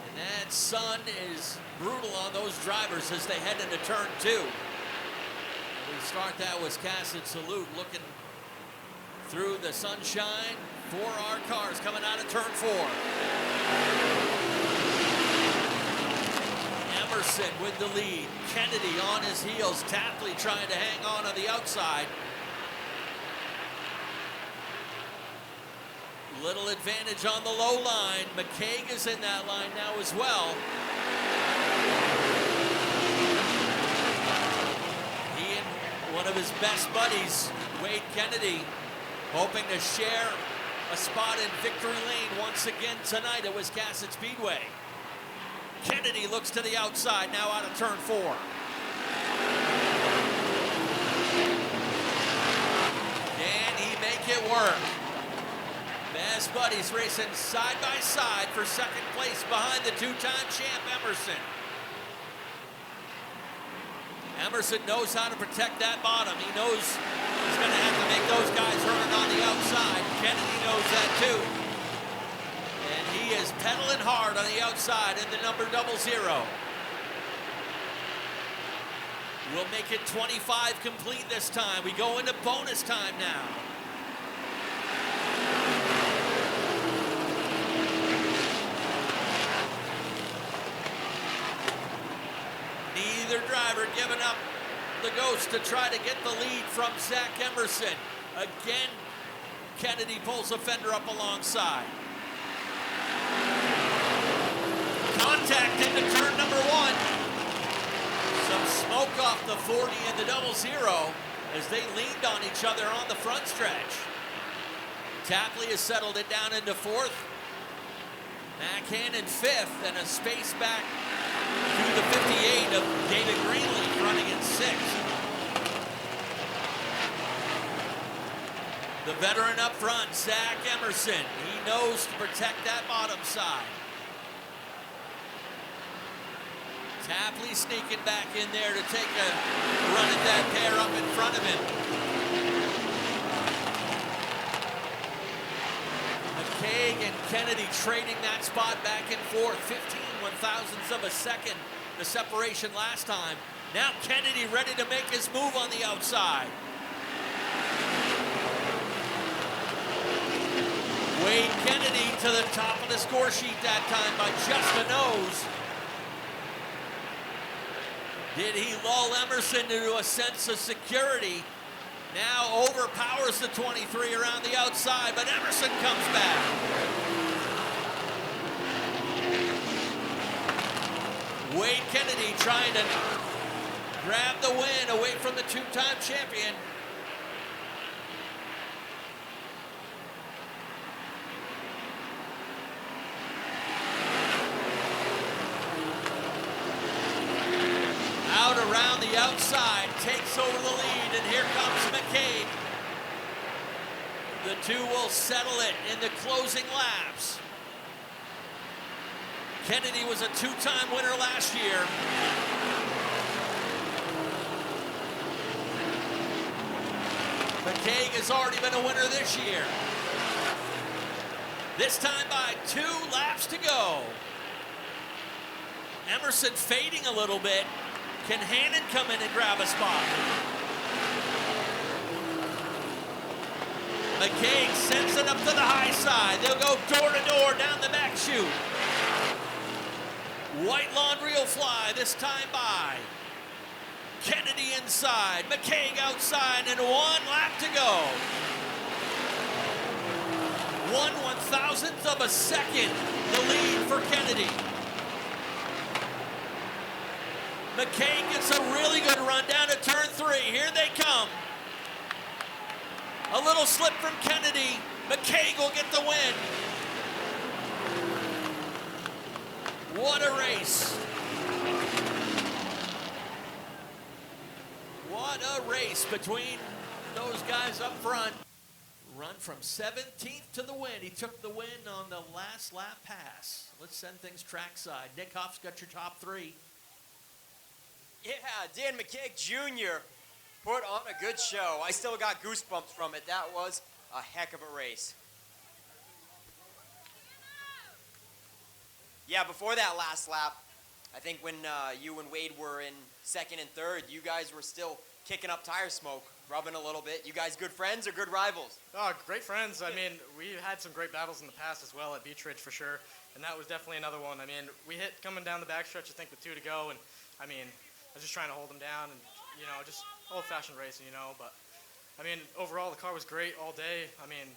And that sun is brutal on those drivers as they head into turn 2. We start that Wisconsin salute, looking through the sunshine for our cars coming out of turn 4. Emerson with the lead. Kennedy on his heels. Tapley trying to hang on the outside. Little advantage on the low line. McCaig is in that line now as well. He and one of his best buddies, Wade Kennedy, hoping to share a spot in victory lane once again tonight at Wisconsin Speedway. Kennedy looks to the outside, now out of turn 4. Can he make it work? Best buddies racing side by side for 2nd place behind the 2-time champ Emerson. Emerson knows how to protect that bottom. He knows he's going to have to make those guys running on the outside. Kennedy knows that too. And he is pedaling hard on the outside in the number 00. We'll make it 25 complete this time. We go into bonus time now. Neither driver giving up the ghost to try to get the lead from Zach Emerson. Again, Kennedy pulls a fender up alongside. Contact into turn number 1. Some smoke off the 40 and the 00 as they leaned on each other on the front stretch. Tapley has settled it down into 4th. Mac Hannon 5th, and a space back to the 58 of David Greenleaf running in 6th. The veteran up front, Zach Emerson. He knows to protect that bottom side. Tapley sneaking back in there to take a run at that pair up in front of him. McCaig and Kennedy trading that spot back and forth. 15 one-thousandths of a second, the separation last time. Now Kennedy ready to make his move on the outside. Wade Kennedy to the top of the score sheet that time by just a nose. Did he lull Emerson into a sense of security? Now overpowers the 23 around the outside, but Emerson comes back. Wade Kennedy trying to grab the win away from the two-time champion. Out around the outside, takes over the lead, and here comes McCabe. The two will settle it in the closing laps. Kennedy was a two-time winner last year. McCabe has already been a winner this year. This time by 2 laps to go. Emerson fading a little bit. Can Hannon come in and grab a spot? McCabe sends it up to the high side. They'll go door to door down the back chute. White laundry will fly this time by. Kennedy inside, McCabe outside, and 1 lap to go. 1/1000th of a second, the lead for Kennedy. McCabe gets a really good run down to turn 3. Here they come. A little slip from Kennedy. McCabe will get the win. What a race. What a race between those guys up front. Run from 17th to the win. He took the win on the last lap pass. Let's send things trackside. Nick Huff's got your top 3. Yeah, Dan McCaig Jr. put on a good show. I still got goosebumps from it. That was a heck of a race. Yeah, before that last lap, I think when you and Wade were in 2nd and 3rd, you guys were still kicking up tire smoke, rubbing a little bit. You guys good friends or good rivals? Oh, great friends. I mean, we had some great battles in the past as well at Beach Ridge for sure, and that was definitely another one. I mean, we hit coming down the backstretch, I think, with 2 to go, and I mean, I was just trying to hold them down and, you know, just old-fashioned racing, you know, but I mean, overall, the car was great all day. I mean,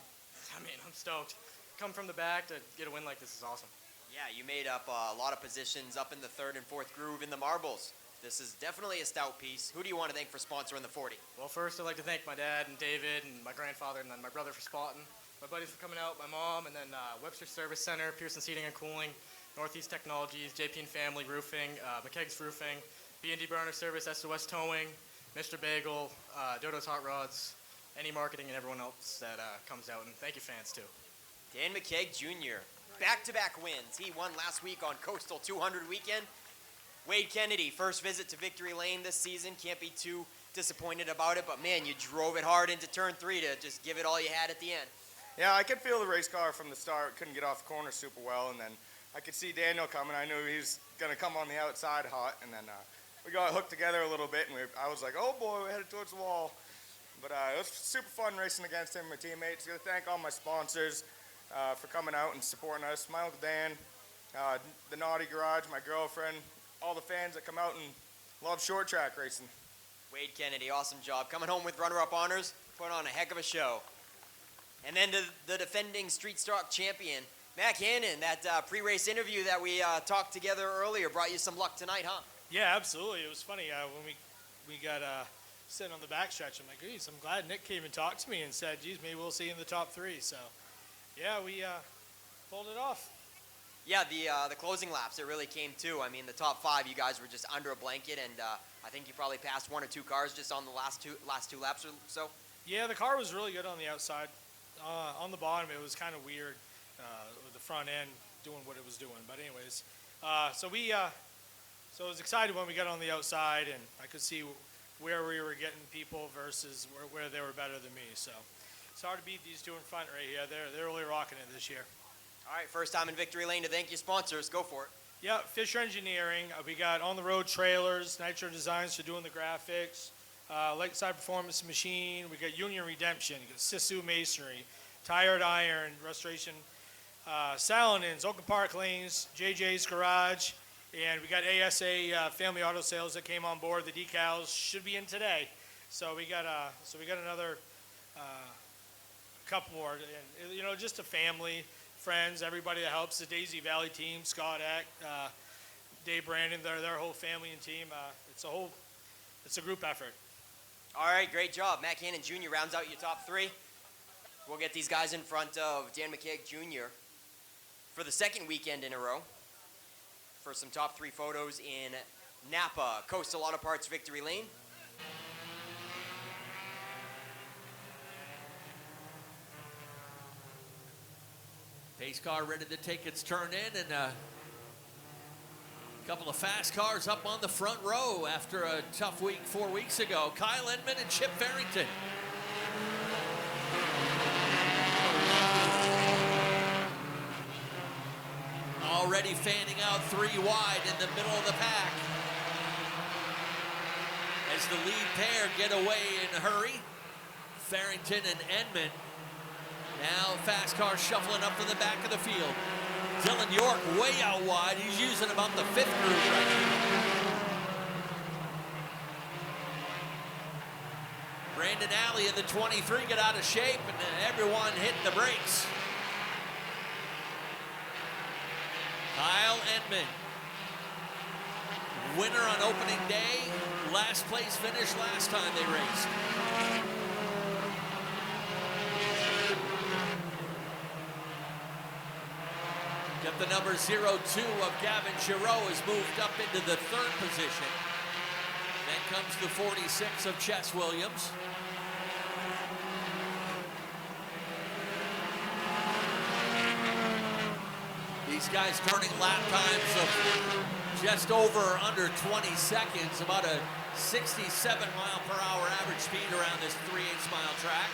I'm stoked. Come from the back to get a win like this is awesome. Yeah, you made up a lot of positions up in the 3rd and 4th groove in the marbles. This is definitely a stout piece. Who do you want to thank for sponsoring the 40? Well, first, I'd like to thank my dad and David and my grandfather and then my brother for spotting, my buddies for coming out, my mom, and then Webster Service Center, Pearson Seating and Cooling, Northeast Technologies, JP and Family Roofing, McKegg's Roofing, B&D Burner Service, SOS Towing, Mr. Bagel, Dodo's Hot Rods, any marketing and everyone else that comes out, and thank you fans too. Dan McCaig Jr. Back-to-back wins. He won last week on Coastal 200 weekend. Wade Kennedy, first visit to Victory Lane this season. Can't be too disappointed about it, but man, you drove it hard into turn 3 to just give it all you had at the end. Yeah, I could feel the race car from the start. Couldn't get off the corner super well, and then I could see Daniel coming. I knew he was going to come on the outside hot, and then we got hooked together a little bit, and I was like, oh boy, we're headed towards the wall. But it was super fun racing against him, my teammates. Got to thank all my sponsors for coming out and supporting us. My Uncle Dan, the Naughty Garage, my girlfriend, all the fans that come out and love short track racing. Wade Kennedy, awesome job. Coming home with runner-up honors, put on a heck of a show. And then to the defending Street Stock champion, Mac Hannon. That pre-race interview that we talked together earlier brought you some luck tonight, huh? Yeah, absolutely. It was funny when we got sitting on the backstretch. I'm like, geez, I'm glad Nick came and talked to me and said, geez, maybe we'll see you in the top 3. So, yeah, we pulled it off. Yeah, the closing laps, it really came to. I mean, the top 5, you guys were just under a blanket, and I think you probably passed 1 or 2 cars just on the last two laps or so. Yeah, the car was really good on the outside. On the bottom, it was kind of weird with the front end doing what it was doing. But anyways, so I was excited when we got on the outside, and I could see where we were getting people versus where they were better than me. So it's hard to beat these two in front right here. They're really rocking it this year. All right, first time in Victory Lane to thank your sponsors. Go for it. Yeah, Fisher Engineering. We got On the Road Trailers, Nitro Designs for doing the graphics, Lakeside Performance Machine. We got Union Redemption. You got Sisu Masonry, Tired Iron Restoration, Salinins, Oakland Park Lanes, JJ's Garage. And we got ASA Family Auto Sales that came on board. The decals should be in today. So we got another couple more. And, you know, just a family, friends, everybody that helps. The Daisy Valley team, Scott Eck, Dave Brandon, their whole family and team. It's a group effort. All right, great job. Matt Cannon Jr. rounds out your top three. We'll get these guys in front of Dan McKeag Jr. for the second weekend in a row for some top three photos in Napa Coastal Auto Parts Victory Lane. Pace car ready to take its turn in, and a couple of fast cars up on the front row after a tough week 4 weeks ago. Kyle Edmund and Chip Farrington. Already fanning out 3 wide in the middle of the pack. As the lead pair get away in a hurry, Farrington and Edmund. Now fast car shuffling up to the back of the field. Dylan York way out wide. He's using about the 5th group right now. Brandon Alley in the 23 got out of shape, and everyone hit the brakes. Kyle Edmund, winner on opening day, last place finish last time they raced. Got the number 02 of Gavin Giroux has moved up into the 3rd position. Then comes the 46 of Chess Williams. These guys turning lap times of just over or under 20 seconds, about a 67 mile per hour average speed around this 3/8 mile track.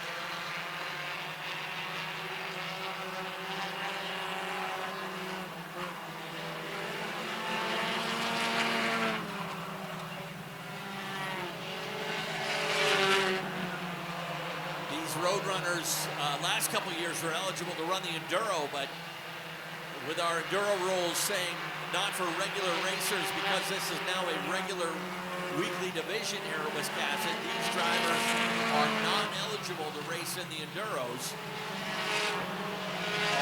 These Roadrunners last couple years were eligible to run the Enduro, but with our Enduro rules saying not for regular racers, because this is now a regular weekly division here in Wisconsin, these drivers are not eligible to race in the Enduros.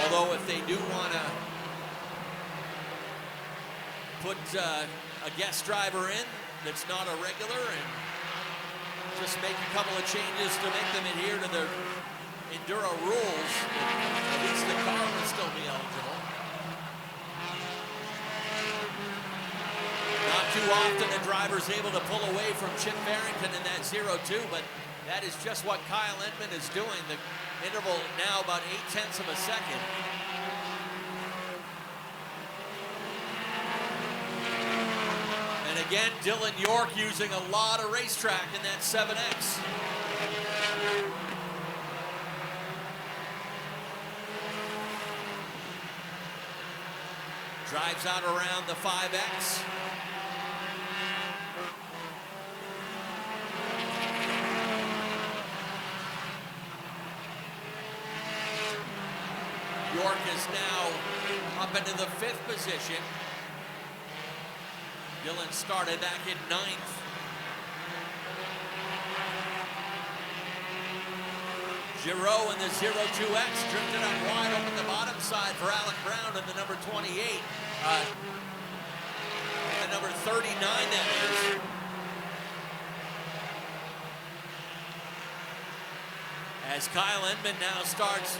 Although if they do want to put a guest driver in that's not a regular and just make a couple of changes to make them adhere to the Enduro rules, at least the car will still be eligible. Not too often a driver's able to pull away from Chip Farrington in that 02, but that is just what Kyle Edmund is doing. The interval now about 0.8 of a second. And again, Dylan York using a lot of racetrack in that 7X. Drives out around the 5X. York is now up into the 5th position. Dylan started back in 9th. Giroux in the 02X drifted up wide open the bottom side for Alec Brown in the number 28. The number 39 that is. As Kyle Edmund now starts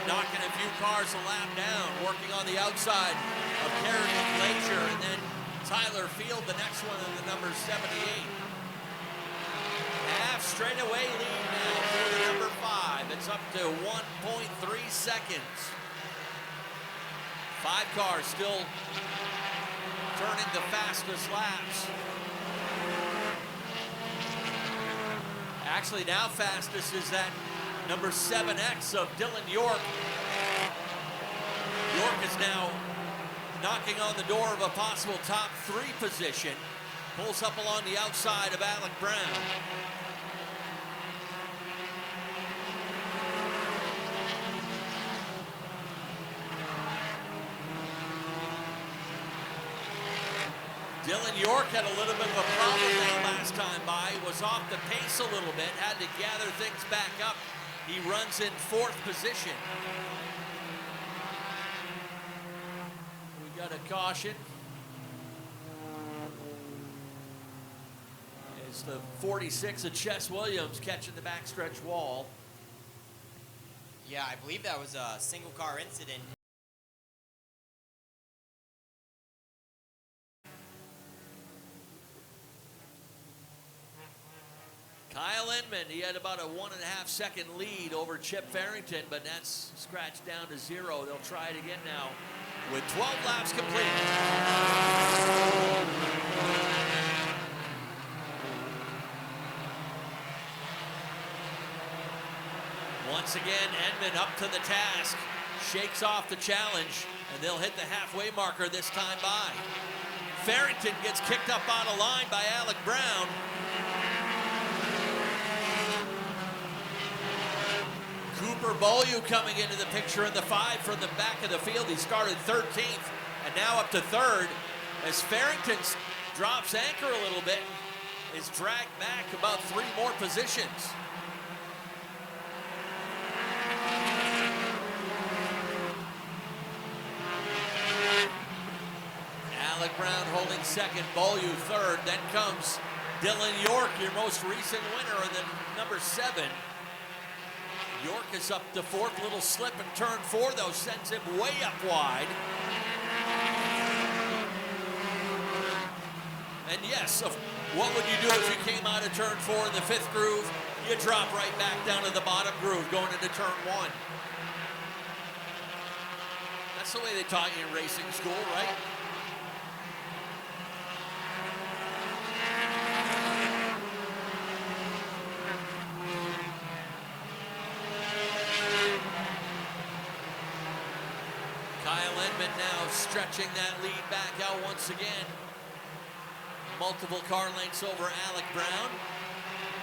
knocking a few cars a lap down, working on the outside of Kerrigan Glacier, and then Tyler Field, the next one in the number 78. Half straightaway lead now for the number 5. It's up to 1.3 seconds. 5 cars still turning the fastest laps. Actually, now fastest is that number 7X of Dylan York. York is now knocking on the door of a possible top 3 position. Pulls up along the outside of Alec Brown. Dylan York had a little bit of a problem there last time by. Was off the pace a little bit, had to gather things back up. He runs in 4th position. We got a caution. It's the 46 of Chess Williams catching the backstretch wall. Yeah, I believe that was a single car incident. Kyle Inman, he had about a 1.5 second lead over Chip Farrington, but that's scratched down to 0. They'll try it again now with 12 laps complete. Once again, Inman up to the task, shakes off the challenge, and they'll hit the halfway marker this time by. Farrington gets kicked up on a line by Alec Brown. Cooper Beaulieu coming into the picture in the 5 from the back of the field. He started 13th and now up to 3rd as Farrington drops anchor a little bit, is dragged back about 3 more positions. Alec Brown holding 2nd, Beaulieu 3rd. Then comes Dylan York, your most recent winner, and then number 7. York is up to 4th, little slip in turn 4 though, sends him way up wide. And yes, what would you do if you came out of turn 4 in the 5th groove? You drop right back down to the bottom groove going into turn 1. That's the way they taught you in racing school, right? Now stretching that lead back out once again. Multiple car lengths over Alec Brown.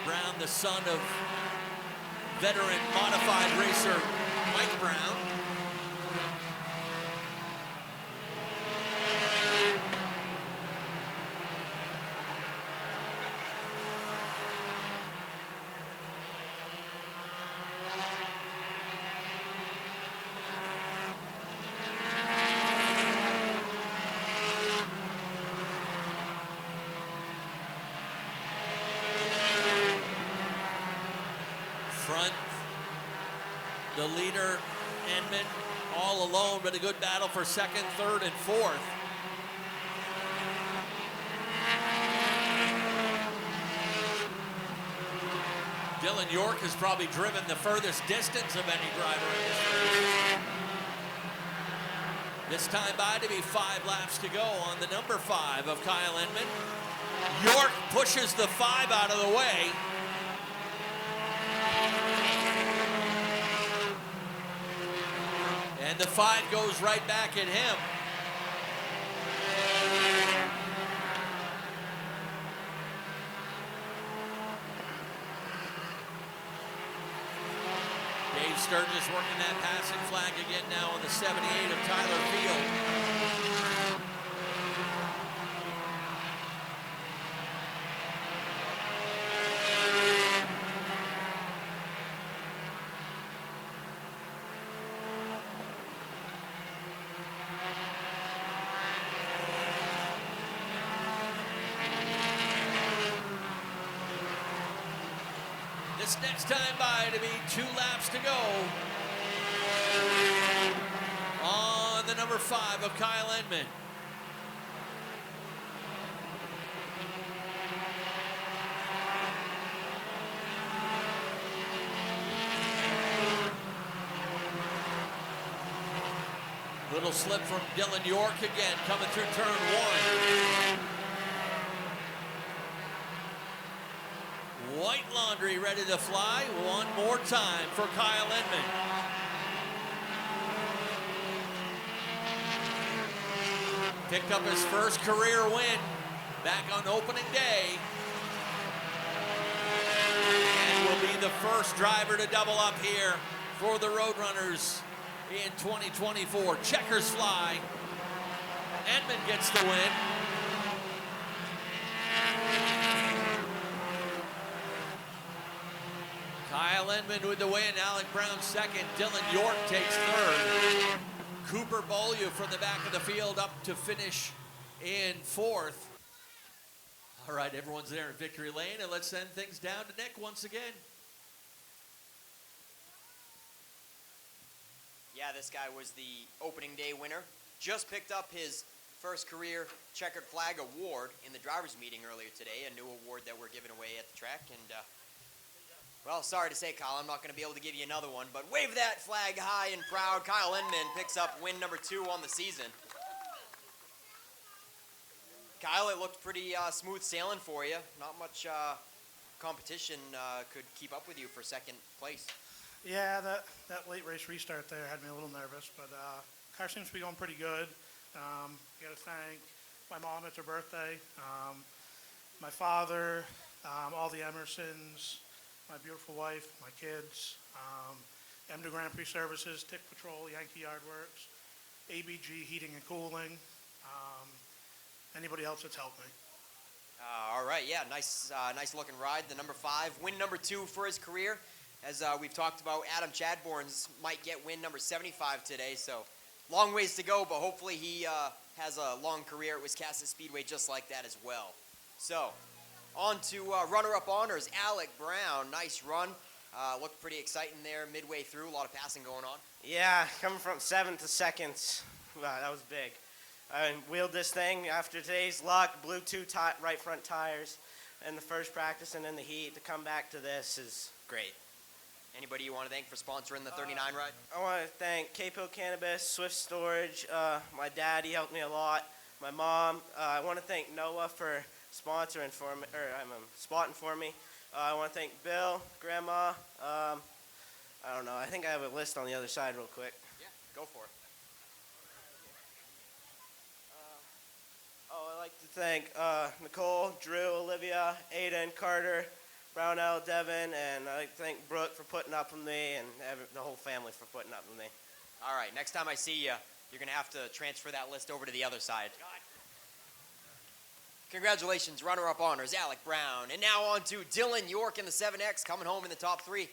Brown, the son of veteran modified racer Mike Brown. The leader, Inman, all alone, but a good battle for 2nd, 3rd, and 4th. Dylan York has probably driven the furthest distance of any driver in this race. This time by to be 5 laps to go on the number 5 of Kyle Inman. York pushes the 5 out of the way. And the 5 goes right back at him. Dave Sturgis working that passing flag again now on the 78 of Tyler Field. This next time by to be 2 laps to go on the number 5 of Kyle Inman. Little slip from Dylan York again, coming through turn 1. White laundry ready to fly one more time for Kyle Inman. Picked up his first career win back on opening day. And will be the first driver to double up here for the Roadrunners in 2024. Checkers fly. Inman gets the win. Kyle Enman with the win. Alec Brown second. Dylan York takes third. Cooper Beaulieu from the back of the field up to finish in fourth. All right, everyone's there in victory lane, and let's send things down to Nick once again. Yeah, this guy was the opening day winner. Just picked up his first career checkered flag award in the drivers' meeting earlier today, a new award that we're giving away at the track. And, well, sorry to say, Kyle, I'm not going to be able to give you another one, but wave that flag high and proud. Kyle Enman picks up win number 2 on the season. Kyle, it looked pretty smooth sailing for you. Not much competition could keep up with you for second place. Yeah, that late race restart there had me a little nervous, but car seems to be going pretty good. I got to thank my mom, it's her birthday, my father, all the Emersons, my beautiful wife, my kids, MD Grand Prix Services, Tick Patrol, Yankee Yard Works, ABG Heating and Cooling, anybody else that's helped me. All right, yeah, nice looking ride. The number 5, win number 2 for his career. As we've talked about, Adam Chadbourne's might get win number 75 today, so long ways to go, but hopefully he has a long career at Wiscasset Speedway just like that as well. So, on to runner-up honors, Alec Brown. Nice run. Looked pretty exciting there midway through. A lot of passing going on. Yeah, coming from 7th to 2nd, wow, that was big. I wheeled this thing after today's luck, blew 2 right front tires in the first practice and in the heat. To come back to this is great. Anybody you want to thank for sponsoring the 39 ride? I want to thank Capo Cannabis, Swift Storage, my dad, he helped me a lot, my mom. I want to thank Noah for sponsoring for me, spotting for me. I want to thank Bill, Grandma. I don't know, I think I have a list on the other side real quick. Yeah, go for it. I'd like to thank Nicole, Drew, Olivia, Aiden, Carter, Brownell, Devin, and I'd like to thank Brooke for putting up with me and the whole family for putting up with me. All right, next time I see you, you're going to have to transfer that list over to the other side. Congratulations, runner-up honors, Alec Brown. And now on to Dylan York in the 7X, coming home in the top 3.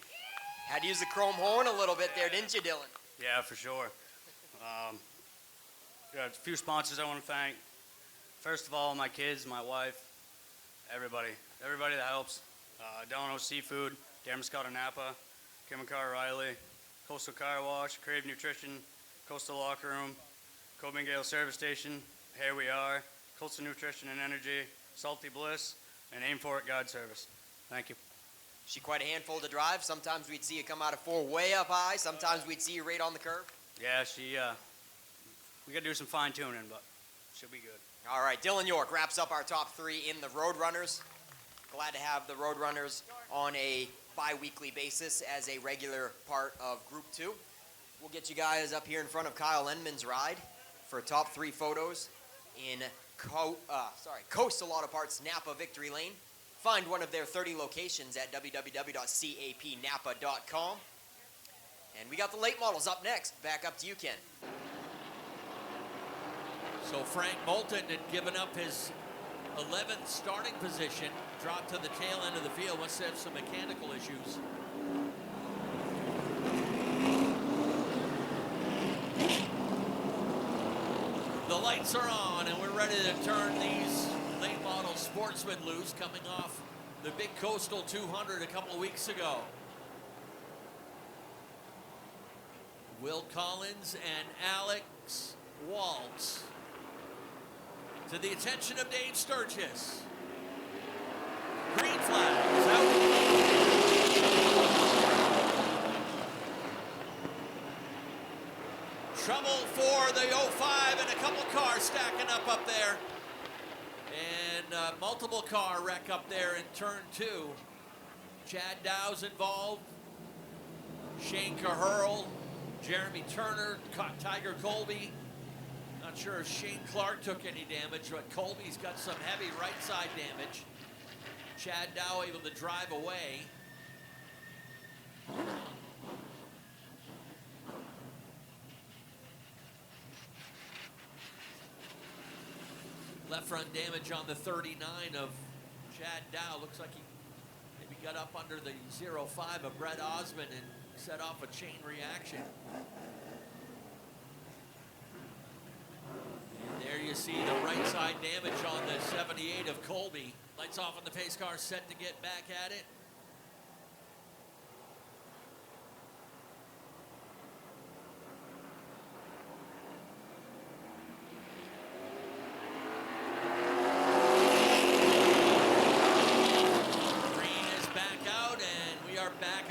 Had to use the chrome horn a little bit there, didn't you, Dylan? Yeah, for sure. Got a few sponsors I want to thank. First of all, my kids, my wife, everybody that helps. Delano Seafood, Darren Scott and Napa, Kim and Car Riley, Coastal Car Wash, Crave Nutrition, Coastal Locker Room, Cobingale Service Station, Here We Are, Coastal Nutrition and Energy, Salty Bliss, and Aim For It God Service. Thank you. She quite a handful to drive. Sometimes we'd see you come out of 4 way up high. Sometimes we'd see you right on the curve. Yeah, we got to do some fine tuning, but she'll be good. All right, Dylan York wraps up our top 3 in the Roadrunners. Glad to have the Roadrunners on a bi-weekly basis as a regular part of Group 2. We'll get you guys up here in front of Kyle Enman's ride for top 3 photos in Coastal Auto Parts Napa Victory Lane. Find one of their 30 locations at www.capnapa.com. And we got the late models up next. Back up to you, Ken. So Frank Moulton had given up his 11th starting position, dropped to the tail end of the field, must have some mechanical issues. The lights are on and we're ready to turn these late model sportsmen loose, coming off the big Coastal 200 a couple of weeks ago. Will Collins and Alex Waltz. To the attention of Dave Sturgis. Green flag is out. Trouble for the 05 and a couple cars stacking up there. And multiple car wreck up there in turn 2. Chad Dow's involved. Shane Caherl, Jeremy Turner, Tiger Colby. Not sure if Shane Clark took any damage, but Colby's got some heavy right side damage. Chad Dow able to drive away. Left front damage on the 39 of Chad Dow. Looks like he maybe got up under the 0.5 of Brett Osmond and set off a chain reaction. And there you see the right side damage on the 78 of Colby. Lights off on the pace car, set to get back at it.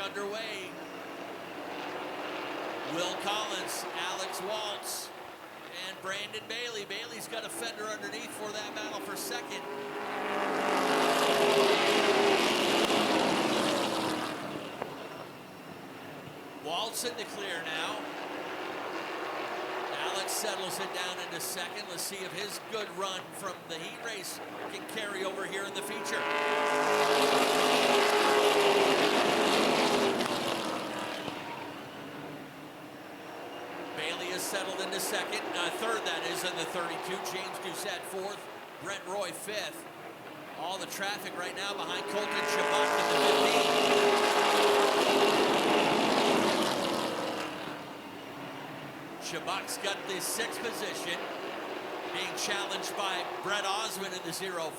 Underway. Will Collins, Alex Waltz, and Brandon Bailey. Bailey's got a fender underneath for that battle for second. Waltz in the clear now. Alex settles it down into second. Let's see if his good run from the heat race can carry over here in the feature. Settled into second, third that is in the 32. James Doucette fourth, Brent Roy fifth. All the traffic right now behind Colton Shabbat in the 15. Shabbat's got the sixth position, being challenged by Brett Osmond in the 0.5.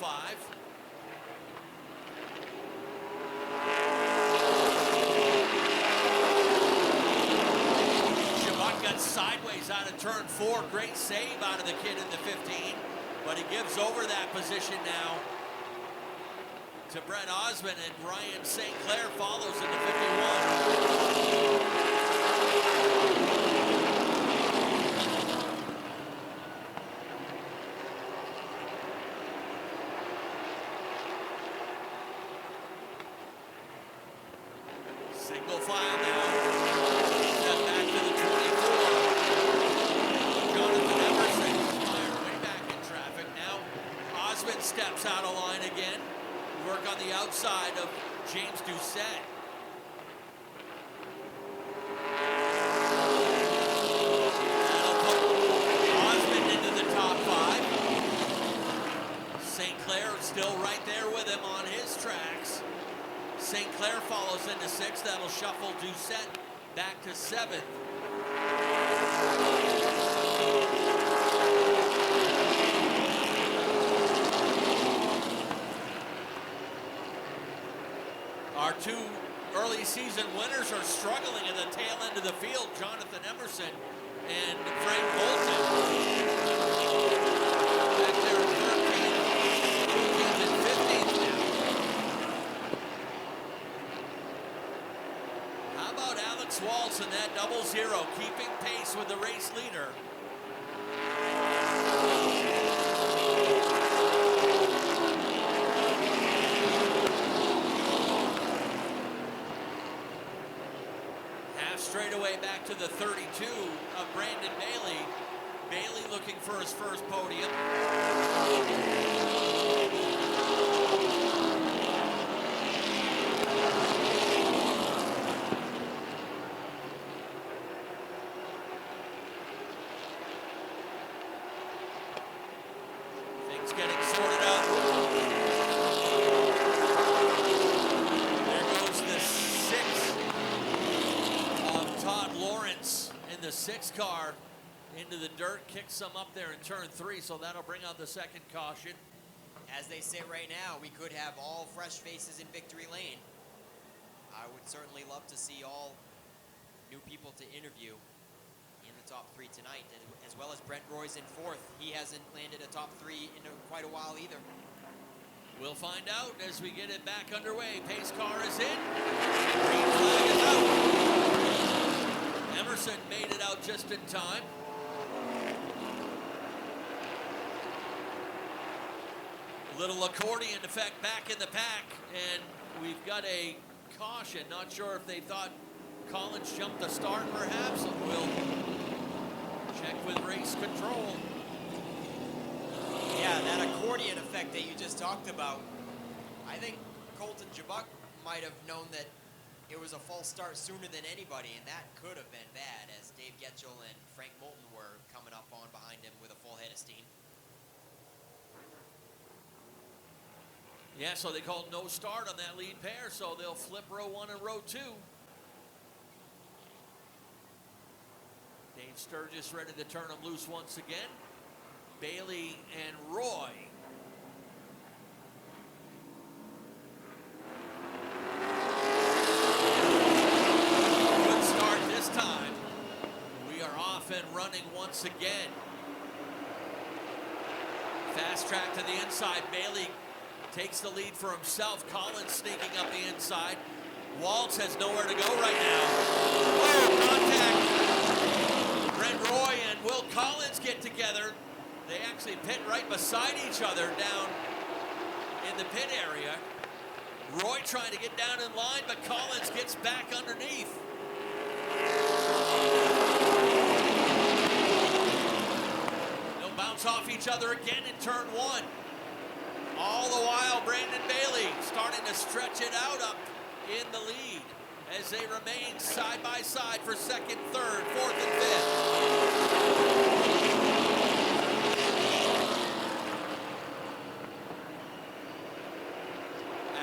Sideways out of turn 4. Great save out of the kid in the 15. But he gives over that position now to Brett Osmond, and Ryan St. Clair follows in the 51. Single file now. Step back to the 24. Osmond steps out of line again. Work on the outside of James Doucette. That'll put Osmond into the top 5. St. Clair still right there with him on his tracks. St. Clair follows into 6th. That'll shuffle Doucette back to 7th. Our two early season winners are struggling in the tail end of the field, Jonathan Emerson and Frank Bolton. Back there in 13th and 15th now. How about Alex Waltz in that 0-0, keeping pace with the race leader? Straightaway back to the 32 of Brandon Bailey. Bailey looking for his first podium. Things getting sorted out. There goes the 6th. Todd Lawrence in the 6 car into the dirt, kicks some up there in turn 3, so that'll bring out the second caution. As they sit right now, we could have all fresh faces in victory lane. I would certainly love to see all new people to interview in the top 3 tonight, as well as Brent Roy's in 4th. He hasn't landed a top 3 in quite a while either. We'll find out as we get it back underway. Pace car is in. Green flag is out. Emerson made it out just in time. Little accordion effect back in the pack, and we've got a caution. Not sure if they thought Collins jumped the start, perhaps. We'll check with race control. Yeah, that accordion effect that you just talked about. I think Colton Jabuk might have known that it was a false start sooner than anybody, and that could have been bad, as Dave Getchell and Frank Moulton were coming up on behind him with a full head of steam. Yeah, so they called no start on that lead pair, so they'll flip row 1 and row 2. Dave Sturgis ready to turn them loose once again. Bailey and Roy. Good start this time. We are off and running once again. Fast track to the inside. Bailey takes the lead for himself. Collins sneaking up the inside. Waltz has nowhere to go right now. Oh, contact. Brent Roy and Will Collins get together. They actually pit right beside each other down in the pit area. Roy trying to get down in line, but Collins gets back underneath. They'll bounce off each other again in turn 1. All the while, Brandon Bailey starting to stretch it out up in the lead as they remain side by side for second, third, fourth, and fifth.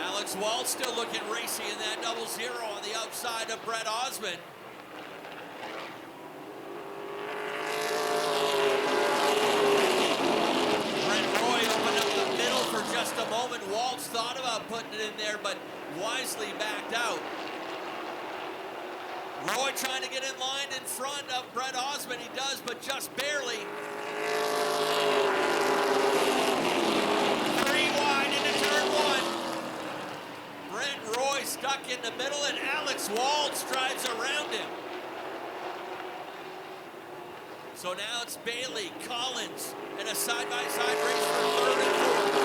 Alex Waltz still looking racy in that 0-0 on the outside of Brett Osmond. For just a moment, Waltz thought about putting it in there, but wisely backed out. Roy trying to get in line in front of Brett Osmond. He does, but just barely. 3 wide into turn 1. Brent Roy stuck in the middle, and Alex Waltz drives around him. So now it's Bailey, Collins, and a side-by-side race for third and fourth.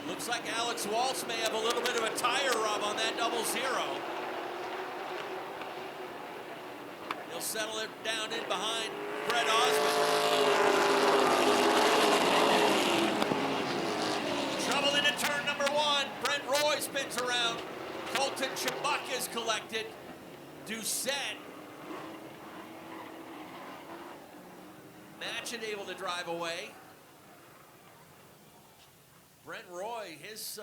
Looks like Alex Waltz may have a little bit of a tire rub on that 0-0. He'll settle it down in behind Brett Osmond. Trouble into turn number 1. Brent Roy spins around. Colton Chabuk is collected. Doucette. Matchett able to drive away. Brent Roy, his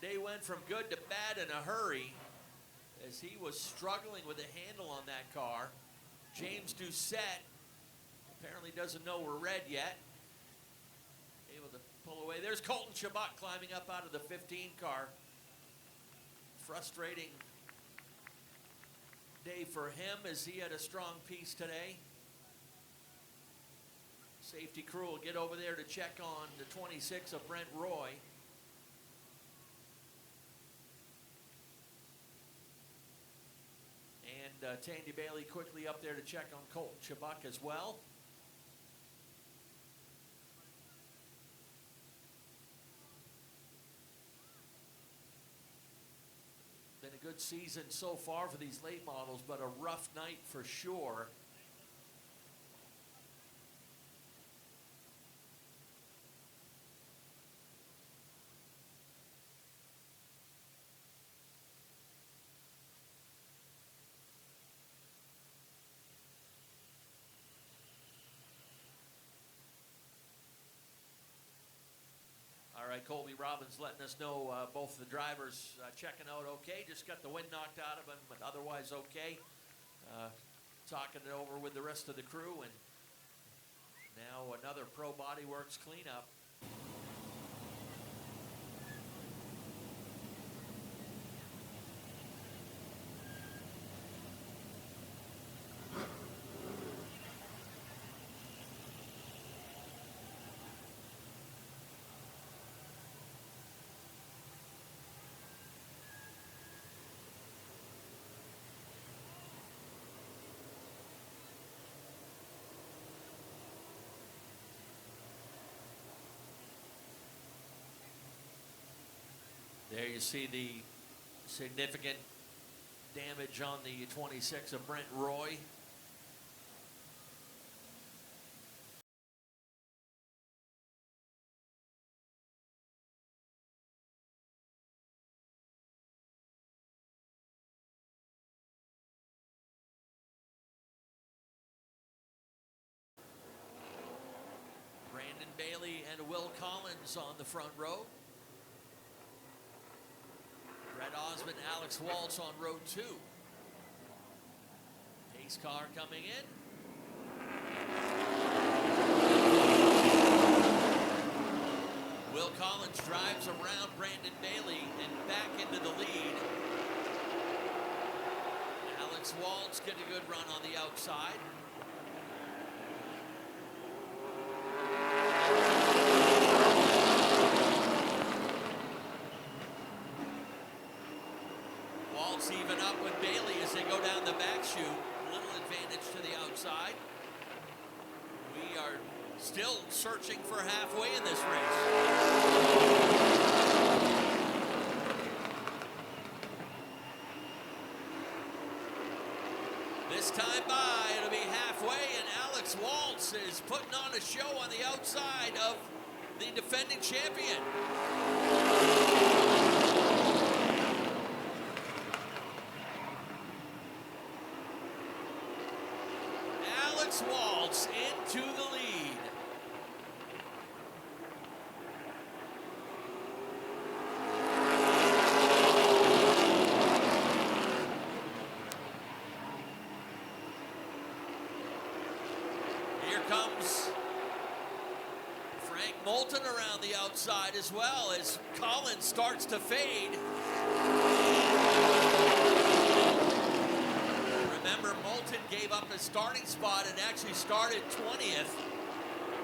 day went from good to bad in a hurry as he was struggling with the handle on that car. James Doucette apparently doesn't know we're red yet. Able to pull away. There's Colton Chabuk climbing up out of the 15 car. Frustrating day for him as he had a strong piece today. Safety crew will get over there to check on the 26 of Brent Roy. And Tandy Bailey quickly up there to check on Colton Chabuk as well. Been a good season so far for these late models, but a rough night for sure. All right, Colby Robbins letting us know both the drivers checking out okay. Just got the wind knocked out of them, but otherwise okay. Talking it over with the rest of the crew, and now another Pro Body Works cleanup. There you see the significant damage on the 26 of Brent Roy. Bailey and Will Collins on the front row. Brett Osmond, Alex Waltz on row 2. Pace car coming in. Will Collins drives around Brandon Bailey and back into the lead. Alex Waltz getting a good run on the outside. Waltz even up with Bailey as they go down the back chute. Little advantage to the outside. We are still searching for halfway in this race. This time by, it'll be halfway, and Alex Waltz is putting on a show on the outside of the defending champion. Alex Waltz into the lead. Here comes Frank Moulton around the outside as well as Collins starts to fade. Remember, Moulton gave up his starting spot and actually started 20th,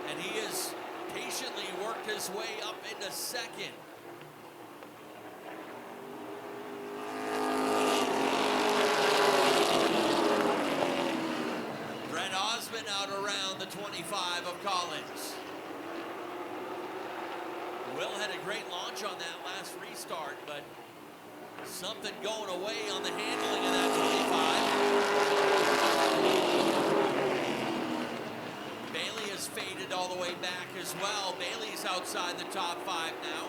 and he has patiently worked his way up into second. Brett Osmond out around the 25 of Collins. Will had a great launch on that last restart, but something going away on the handling of that 25. Bailey has faded all the way back as well. Bailey's outside the top 5 now.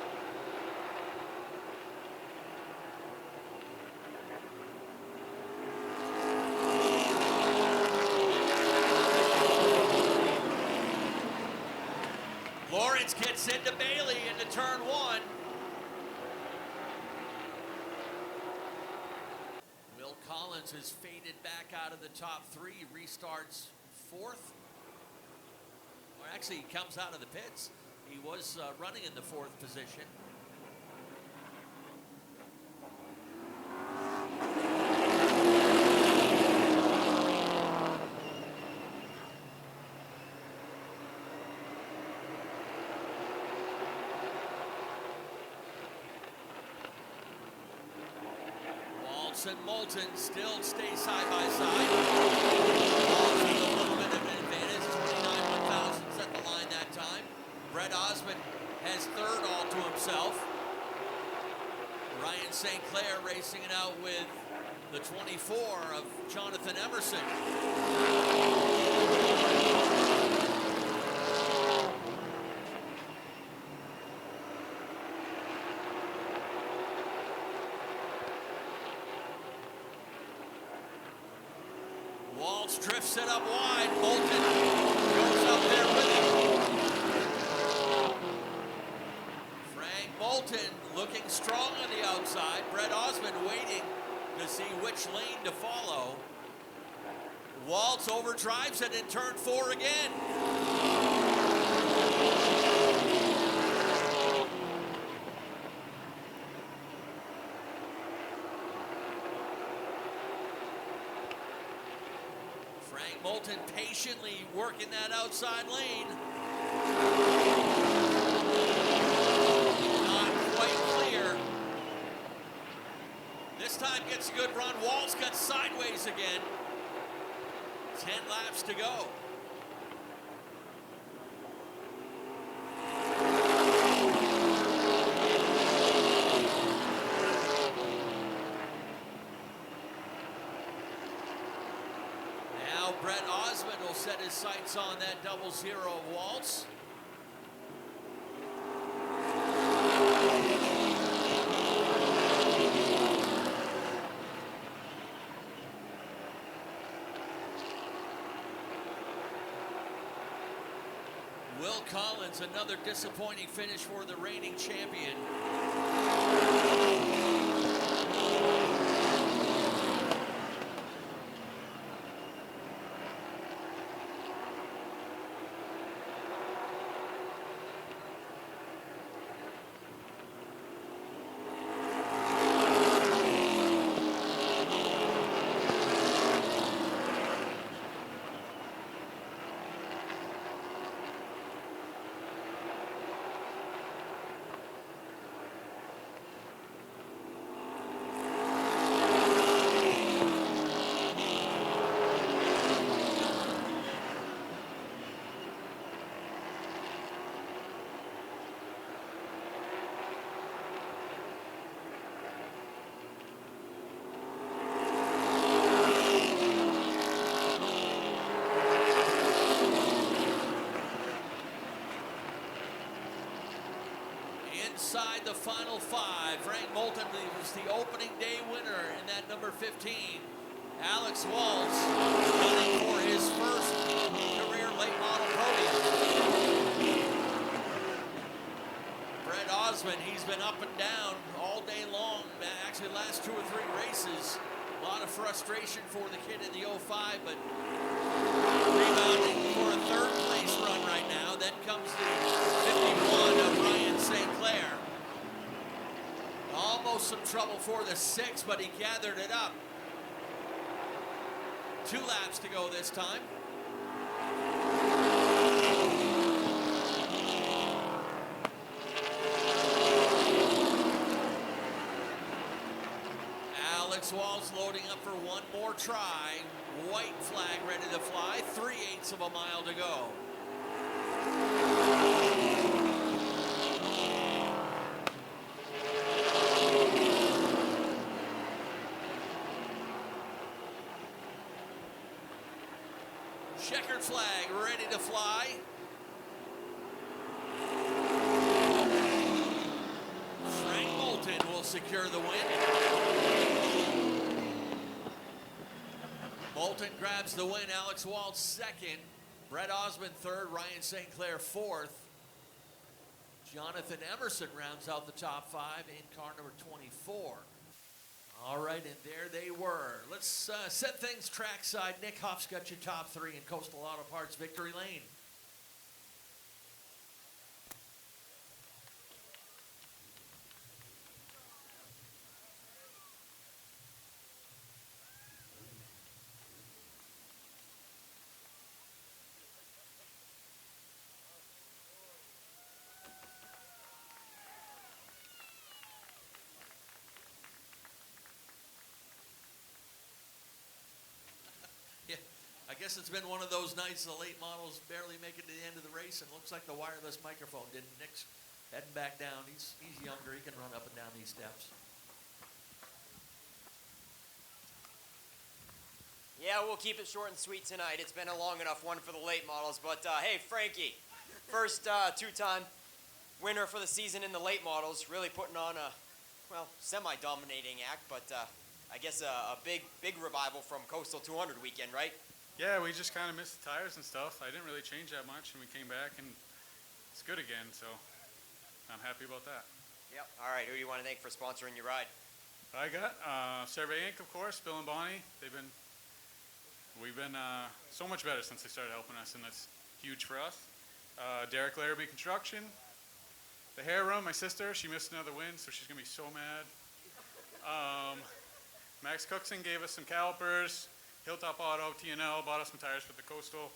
Lawrence gets into Bailey into turn 1. Will Collins has faded back out of the top 3, restarts 4th. Or actually, he comes out of the pits. He was running in the 4th position. And Moulton still stay side by side. Waltz with a little bit of an advantage, 29 1,000s at the line that time. Brett Osmond has 3rd all to himself. Ryan St. Clair racing it out with the 24 of Jonathan Emerson. Waltz drifts it up wide. Moulton goes up there with him. Frank Moulton looking strong on the outside. Brett Osmond waiting to see which lane to follow. Waltz overdrives it in turn 4 again. Frank Moulton patiently working that outside lane. Not quite clear. This time gets a good run. Waltz got sideways again. 10 laps to go. Brett Osmond will set his sights on that 00 of Waltz. Will Collins It's another disappointing finish for the reigning champion. Inside the final five, Frank Moulton was the opening day winner in that number 15. Alex Waltz running for his first career late model podium. Brett Osmond, he's been up and down all day long. Actually, last 2 or 3 races. A lot of frustration for the kid in the 05, but rebounding for a third place run right now. Then comes the 51 of Ryan St. Clair. Almost some trouble for the 6, but he gathered it up. 2 laps to go this time. Alex Waltz loading up for one more try. White flag ready to fly. 3/8 of a mile to go. Checkered flag ready to fly. Frank Moulton will secure the win. Moulton grabs the win. Alex Waltz second. Brett Osmond third. Ryan St. Clair fourth. Jonathan Emerson rounds out the top 5 in car number 24. All right, and there they were. Let's set things trackside. Nick Huff's got your top 3 in Coastal Auto Parts Victory Lane. I guess it's been one of those nights the late models barely make it to the end of the race, and looks like the wireless microphone didn't. Nick's heading back down. He's younger. He can run up and down these steps. Yeah, we'll keep it short and sweet tonight. It's been a long enough one for the late models. But, hey, Frankie, first 2-time winner for the season in the late models, really putting on a, well, semi-dominating act, but I guess a big revival from Coastal 200 weekend, right? Yeah, we just kind of missed the tires and stuff. I didn't really change that much, and we came back, and it's good again, so I'm happy about that. Yep. All right, who do you want to thank for sponsoring your ride? I got Survey Inc., of course, Bill and Bonnie. We've been so much better since they started helping us, and that's huge for us. Derek Larrabee Construction. The Hair Room, my sister, she missed another win, so she's going to be so mad. Max Cookson gave us some calipers. Hilltop Auto, T&L, bought us some tires for the Coastal.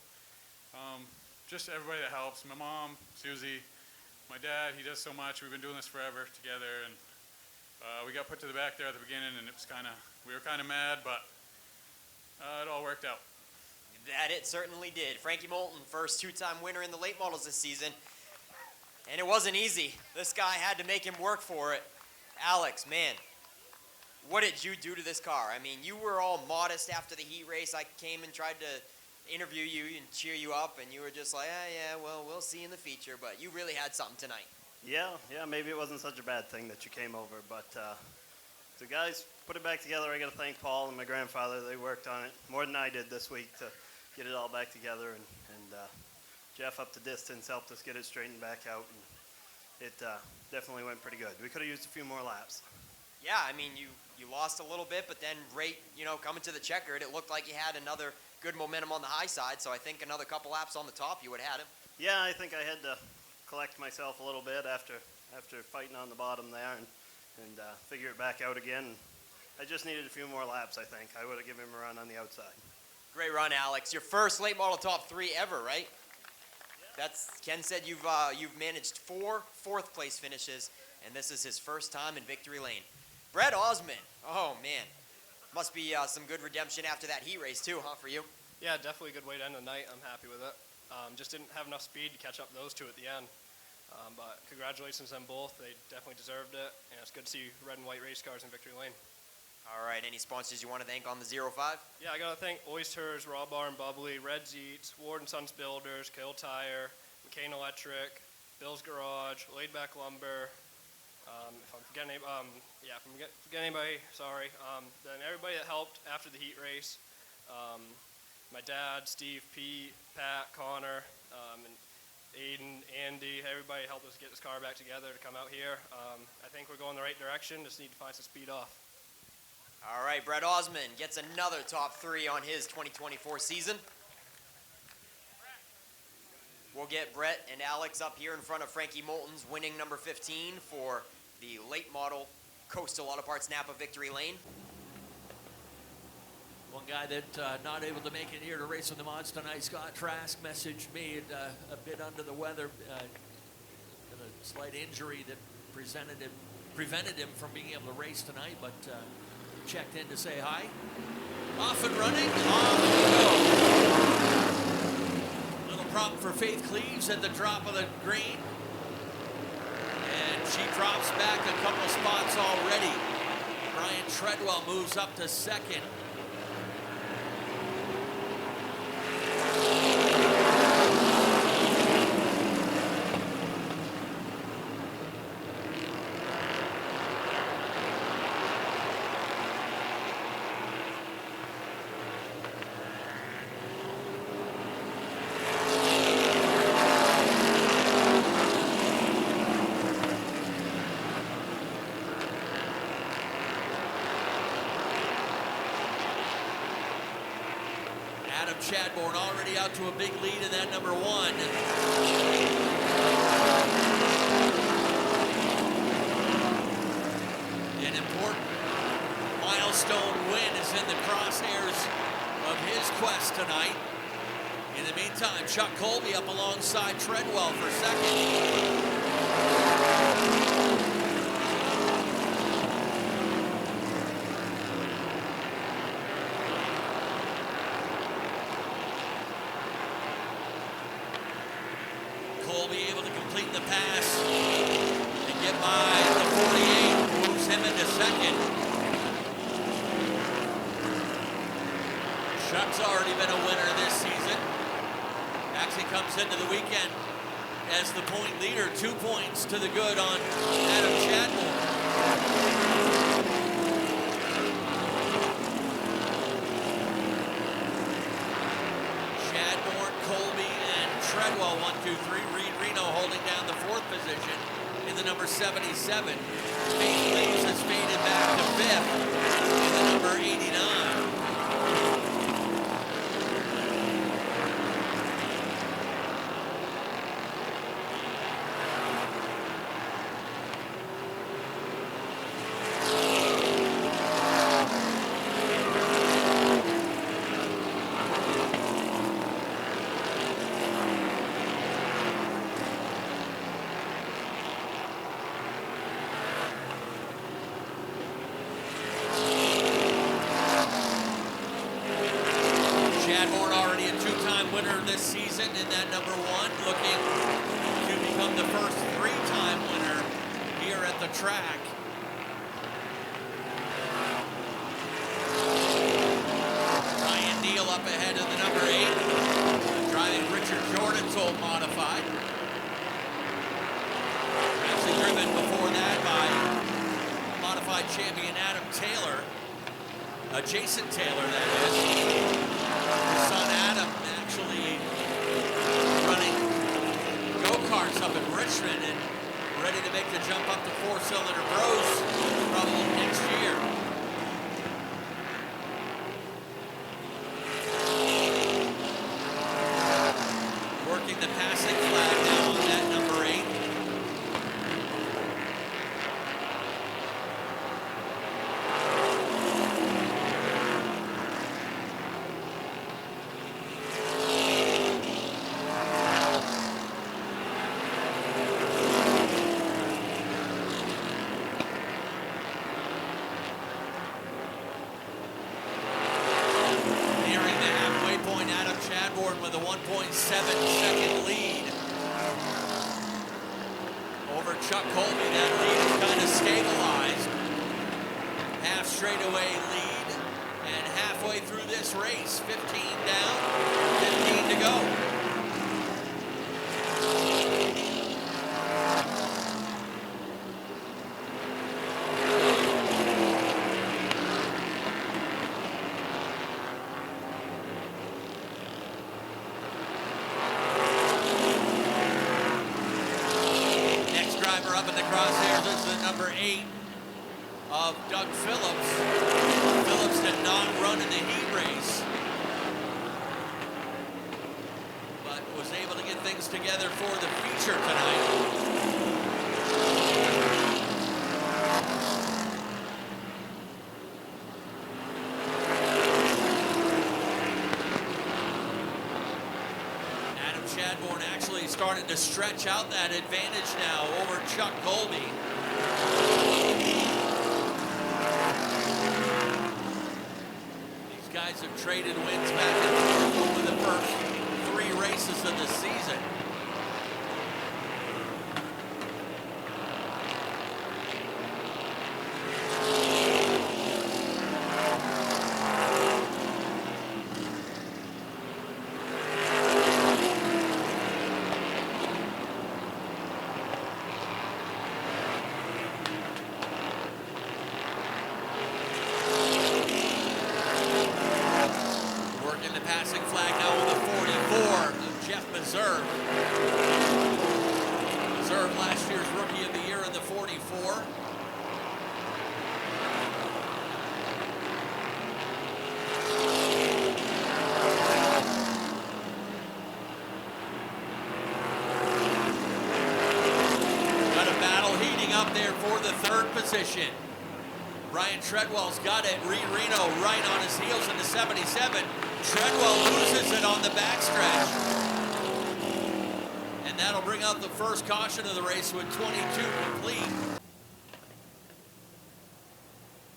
Just everybody that helps. My mom, Susie, my dad, he does so much. We've been doing this forever together, and we got put to the back there at the beginning, and we were kind of mad, but it all worked out. That it certainly did. Frankie Moulton, first 2-time winner in the late models this season. And it wasn't easy. This guy had to make him work for it. Alex, man, what did you do to this car? I mean, you were all modest after the heat race. I came and tried to interview you and cheer you up, and you were just like, yeah, well, we'll see in the feature. But you really had something tonight. Yeah, maybe it wasn't such a bad thing that you came over, but the guys put it back together. I got to thank Paul and my grandfather. They worked on it more than I did this week to get it all back together, and Jeff up the distance, helped us get it straightened back out, and it definitely went pretty good. We could have used a few more laps. Yeah, I mean, you lost a little bit, but then coming to the checkered, it looked like you had another good momentum on the high side, so I think another couple laps on the top, you would have had him. Yeah, I think I had to collect myself a little bit after fighting on the bottom there and figure it back out again. I just needed a few more laps, I think. I would have given him a run on the outside. Great run, Alex. Your first late model top 3 ever, right? Ken said you've managed 4 fourth place finishes, and this is his first time in victory lane. Brett Osmond, oh man, must be some good redemption after that heat race too, huh, for you? Yeah, definitely a good way to end the night. I'm happy with it. Just didn't have enough speed to catch up those two at the end. But congratulations on both. They definitely deserved it, and it's good to see red and white race cars in victory lane. All right, any sponsors you want to thank on the 05? Yeah, I got to thank Oysters, Raw Bar and Bubbly, Red's Eats, Ward & Sons Builders, Kill Tire, McCain Electric, Bill's Garage, Laid Back Lumber. If I'm forgetting anybody, sorry. Then everybody that helped after the heat race. My dad, Steve, Pete, Pat, Connor, and Aiden, Andy, everybody helped us get this car back together to come out here. I think we're going the right direction, just need to find some speed off. All right, Brett Osmond gets another top 3 on his 2024 season. We'll get Brett and Alex up here in front of Frankie Moulton's winning number 15 for the late model Coastal Auto Parts Napa Victory Lane. One guy that not able to make it here to race with the mods tonight, Scott Trask, messaged me a bit under the weather, a slight injury that prevented him from being able to race tonight, but checked in to say hi. Off and running, off we go. Little problem for Faith Cleaves at the drop of the green. And she drops back a couple spots already. Brian Treadwell moves up to second. Chadbourne already out to a big lead in that number 1. An important milestone win is in the crosshairs of his quest tonight. In the meantime, Chuck Colby up alongside Treadwell for second. Into the weekend as the point leader, 2 points to the good on Adam Chadbourne. Chadbourne, Colby, and Treadwell, 1, 2, 3. Reed Reno holding down the 4th position in the number 77. Faith Cleaves has faded back to 5th in the number 89. Jason Taylor, that is. His son Adam actually running race up in Richmond and ready to make the jump up to four-cylinder bros probably next year. Working the passing flag now on that number 8. Nearing the halfway point, Adam Chadbourne with a 1.7-second lead over Chuck Colby. That lead is kind of stabilized. Half straightaway lead, and halfway through this race, 15 down, 15 to go. Next driver up in the crosshairs is the number 8 of Doug Phillips. Phillips did not run in the heat race, but was able to get things together for the feature tonight. Adam Chadbourne actually started to stretch out that advantage now over Chuck Colby. These guys have traded wins back and forth over the first 3 races of the season. Working the passing flag now with the 44 of Jeff Meserve. Meserve, last year's Rookie of the Year in the 44. Got a battle heating up there for the 3rd position. Brian Treadwell's got it. Reed Reno right on his heels in the 77. Treadwell loses it on the backstretch. And that'll bring out the first caution of the race with 22 complete.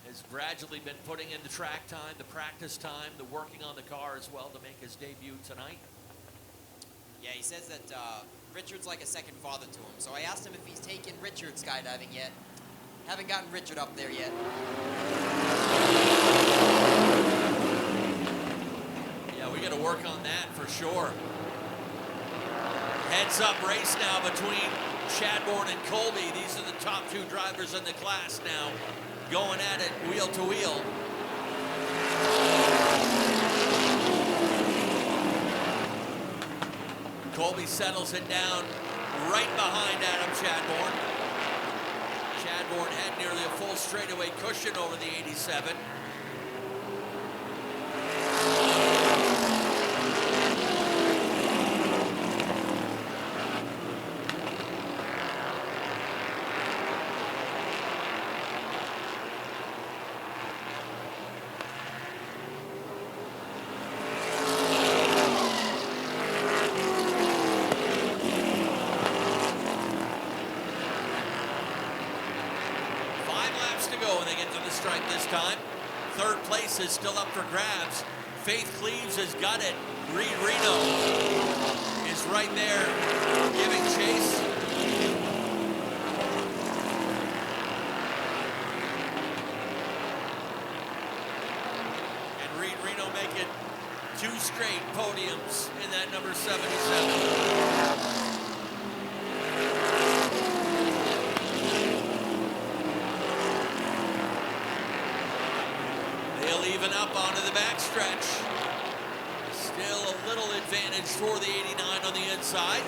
Has gradually been putting in the track time, the practice time, the working on the car as well to make his debut tonight. Yeah, he says that Richard's like a second father to him. So I asked him if he's taken Richard skydiving yet. Haven't gotten Richard up there yet. Yeah, we got to work on that for sure. Heads up race now between Chadbourne and Colby. These are the top 2 drivers in the class now, going at it wheel to wheel. Colby settles it down right behind Adam Chadbourne. Chadbourne had nearly a full straightaway cushion over the 87. To go when they get to the stripe this time. 3rd place is still up for grabs. Faith Cleaves has got it. Reed Reno is right there giving chase. And Reed Reno make it 2 straight podiums in that number 77. Even up onto the backstretch. Still a little advantage for the 89 on the inside.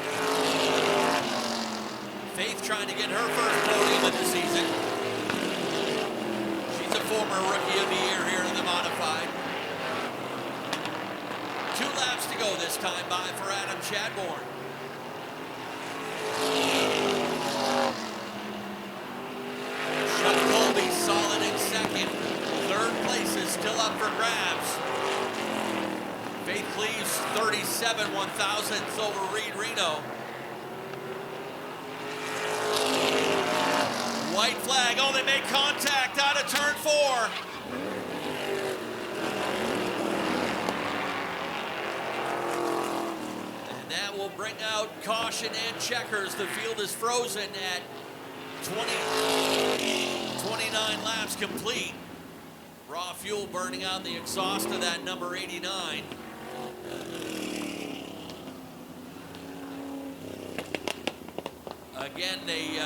Faith trying to get her first podium of the season. She's a former Rookie of the Year here in the Modified. 2 laps to go this time by for Adam Chadbourne. Chuck Colby solid in second. 3rd place is still up for grabs. Faith Cleaves 37 1/1000ths over Reed Reno. White flag. Oh, they make contact out of turn 4. And that will bring out caution and checkers. The field is frozen at 29 laps complete. Raw fuel burning out the exhaust of that number 89. Again, they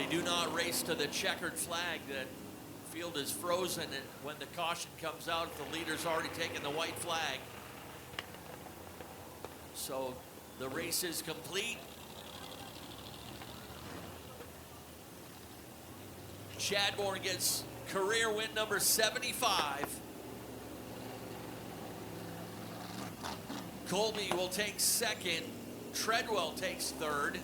do not race to the checkered flag. The field is frozen, and when the caution comes out, the leader's already taken the white flag. So the race is complete. Chadbourne gets career win number 75. Colby will take second. Treadwell takes third.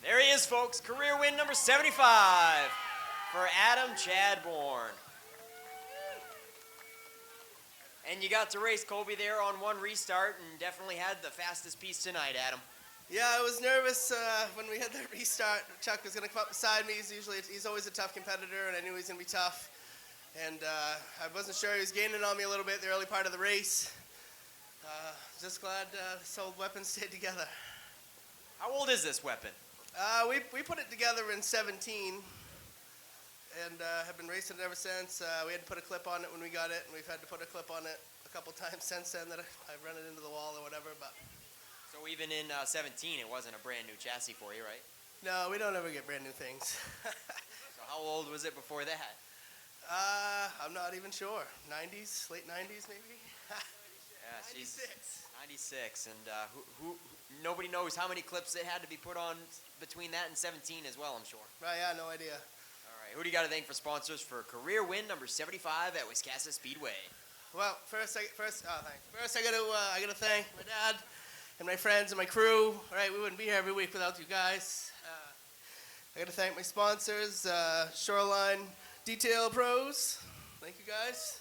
There he is, folks. Career win number 75 for Adam Chadbourne. And you got to race Colby there on 1 restart and definitely had the fastest piece tonight, Adam. Yeah, I was nervous when we had that restart. Chuck was going to come up beside me. He's always a tough competitor, and I knew he was going to be tough. And I wasn't sure he was gaining on me a little bit the early part of the race. Just glad this old weapon stayed together. How old is this weapon? We put it together in 17 and have been racing it ever since. We had to put a clip on it when we got it, and we've had to put a clip on it a couple times since then that I've run it into the wall or whatever. But So even in 17, it wasn't a brand new chassis for you, right? no, we don't ever get brand new things. So how old was it before that? I'm not even sure. 90s, late 90s maybe? Yeah, she's 96. 96, and nobody knows how many clips it had to be put on between that and 17 as well, I'm sure. Right, yeah, no idea. All right, who do you got to thank for sponsors for career win number 75 at Wiscasset Speedway? Well, first I gotta thank my dad and my friends and my crew. All right, we wouldn't be here every week without you guys. I gotta thank my sponsors, Shoreline Detail Pros. Thank you guys.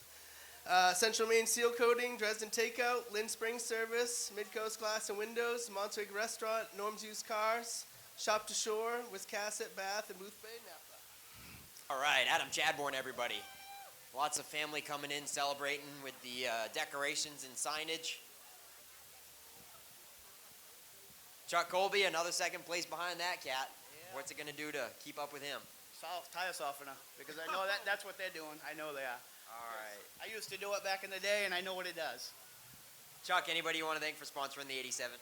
Central Maine Seal Coating, Dresden Takeout, Lynn Spring Service, Midcoast Glass and Windows, Montague Restaurant, Norm's Used Cars, Shop to Shore, Wiscasset, Bath, and Booth Bay, Napa. All right, Adam Chadbourne, everybody. Lots of family coming in celebrating with the decorations and signage. Chuck Colby, another second place behind that cat. Yeah. What's it going to do to keep up with him? Tire softener, because I know that's what they're doing. I know they are. All right. I used to do it back in the day, and I know what it does. Chuck, anybody you want to thank for sponsoring the 87?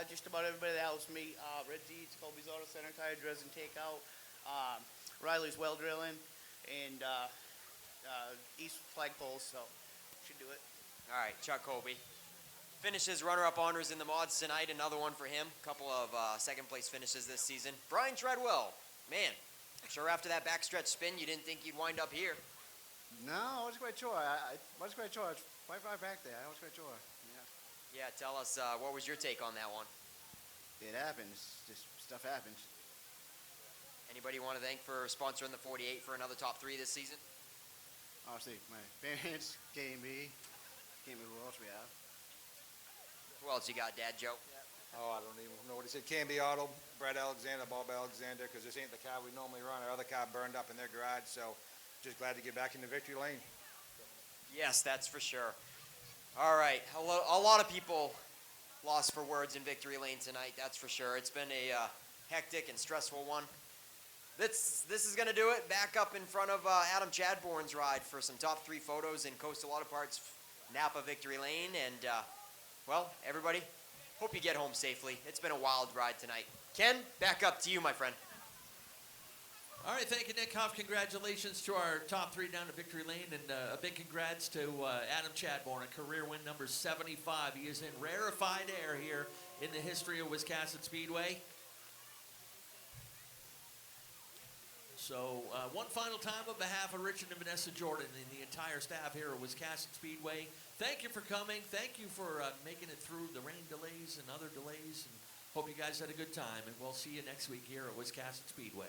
Just about everybody that helps me. Red Deeds, Colby's Auto Center, Tire Dresden Takeout, Riley's Well Drilling, and East Flagpoles, so should do it. All right, Chuck Colby. Finishes runner-up honors in the mods tonight. Another one for him. Couple of second-place finishes this season. Brian Treadwell, man, sure after that backstretch spin, you didn't think you'd wind up here. No, I wasn't quite sure. I wasn't quite sure. It's quite far back there. I wasn't quite sure. Yeah, tell us, what was your take on that one? It happens. Just stuff happens. Anybody you want to thank for sponsoring the 48 for another top 3 this season? Obviously, my parents, KB, who else we have. Who else you got, Dad Joe? Oh, I don't even know what he said. Canby Auto, Brett Alexander, Bob Alexander, because this ain't the car we normally run. Our other car burned up in their garage, so just glad to get back into victory lane. Yes, that's for sure. All right, a lot of people lost for words in victory lane tonight, that's for sure. It's been a hectic and stressful one. This is going to do it. Back up in front of Adam Chadbourne's ride for some top 3 photos in Coastal Auto Parts Napa Victory Lane. And, well, everybody, hope you get home safely. It's been a wild ride tonight. Ken, back up to you, my friend. All right, thank you, Nick Huff. Congratulations to our top 3 down to Victory Lane, and a big congrats to Adam Chadbourne, a career win number 75. He is in rarefied air here in the history of Wiscasset Speedway. So one final time on behalf of Richard and Vanessa Jordan and the entire staff here at Wiscasset Speedway, thank you for coming. Thank you for making it through the rain delays and other delays. And hope you guys had a good time. And we'll see you next week here at Wiscasset Speedway.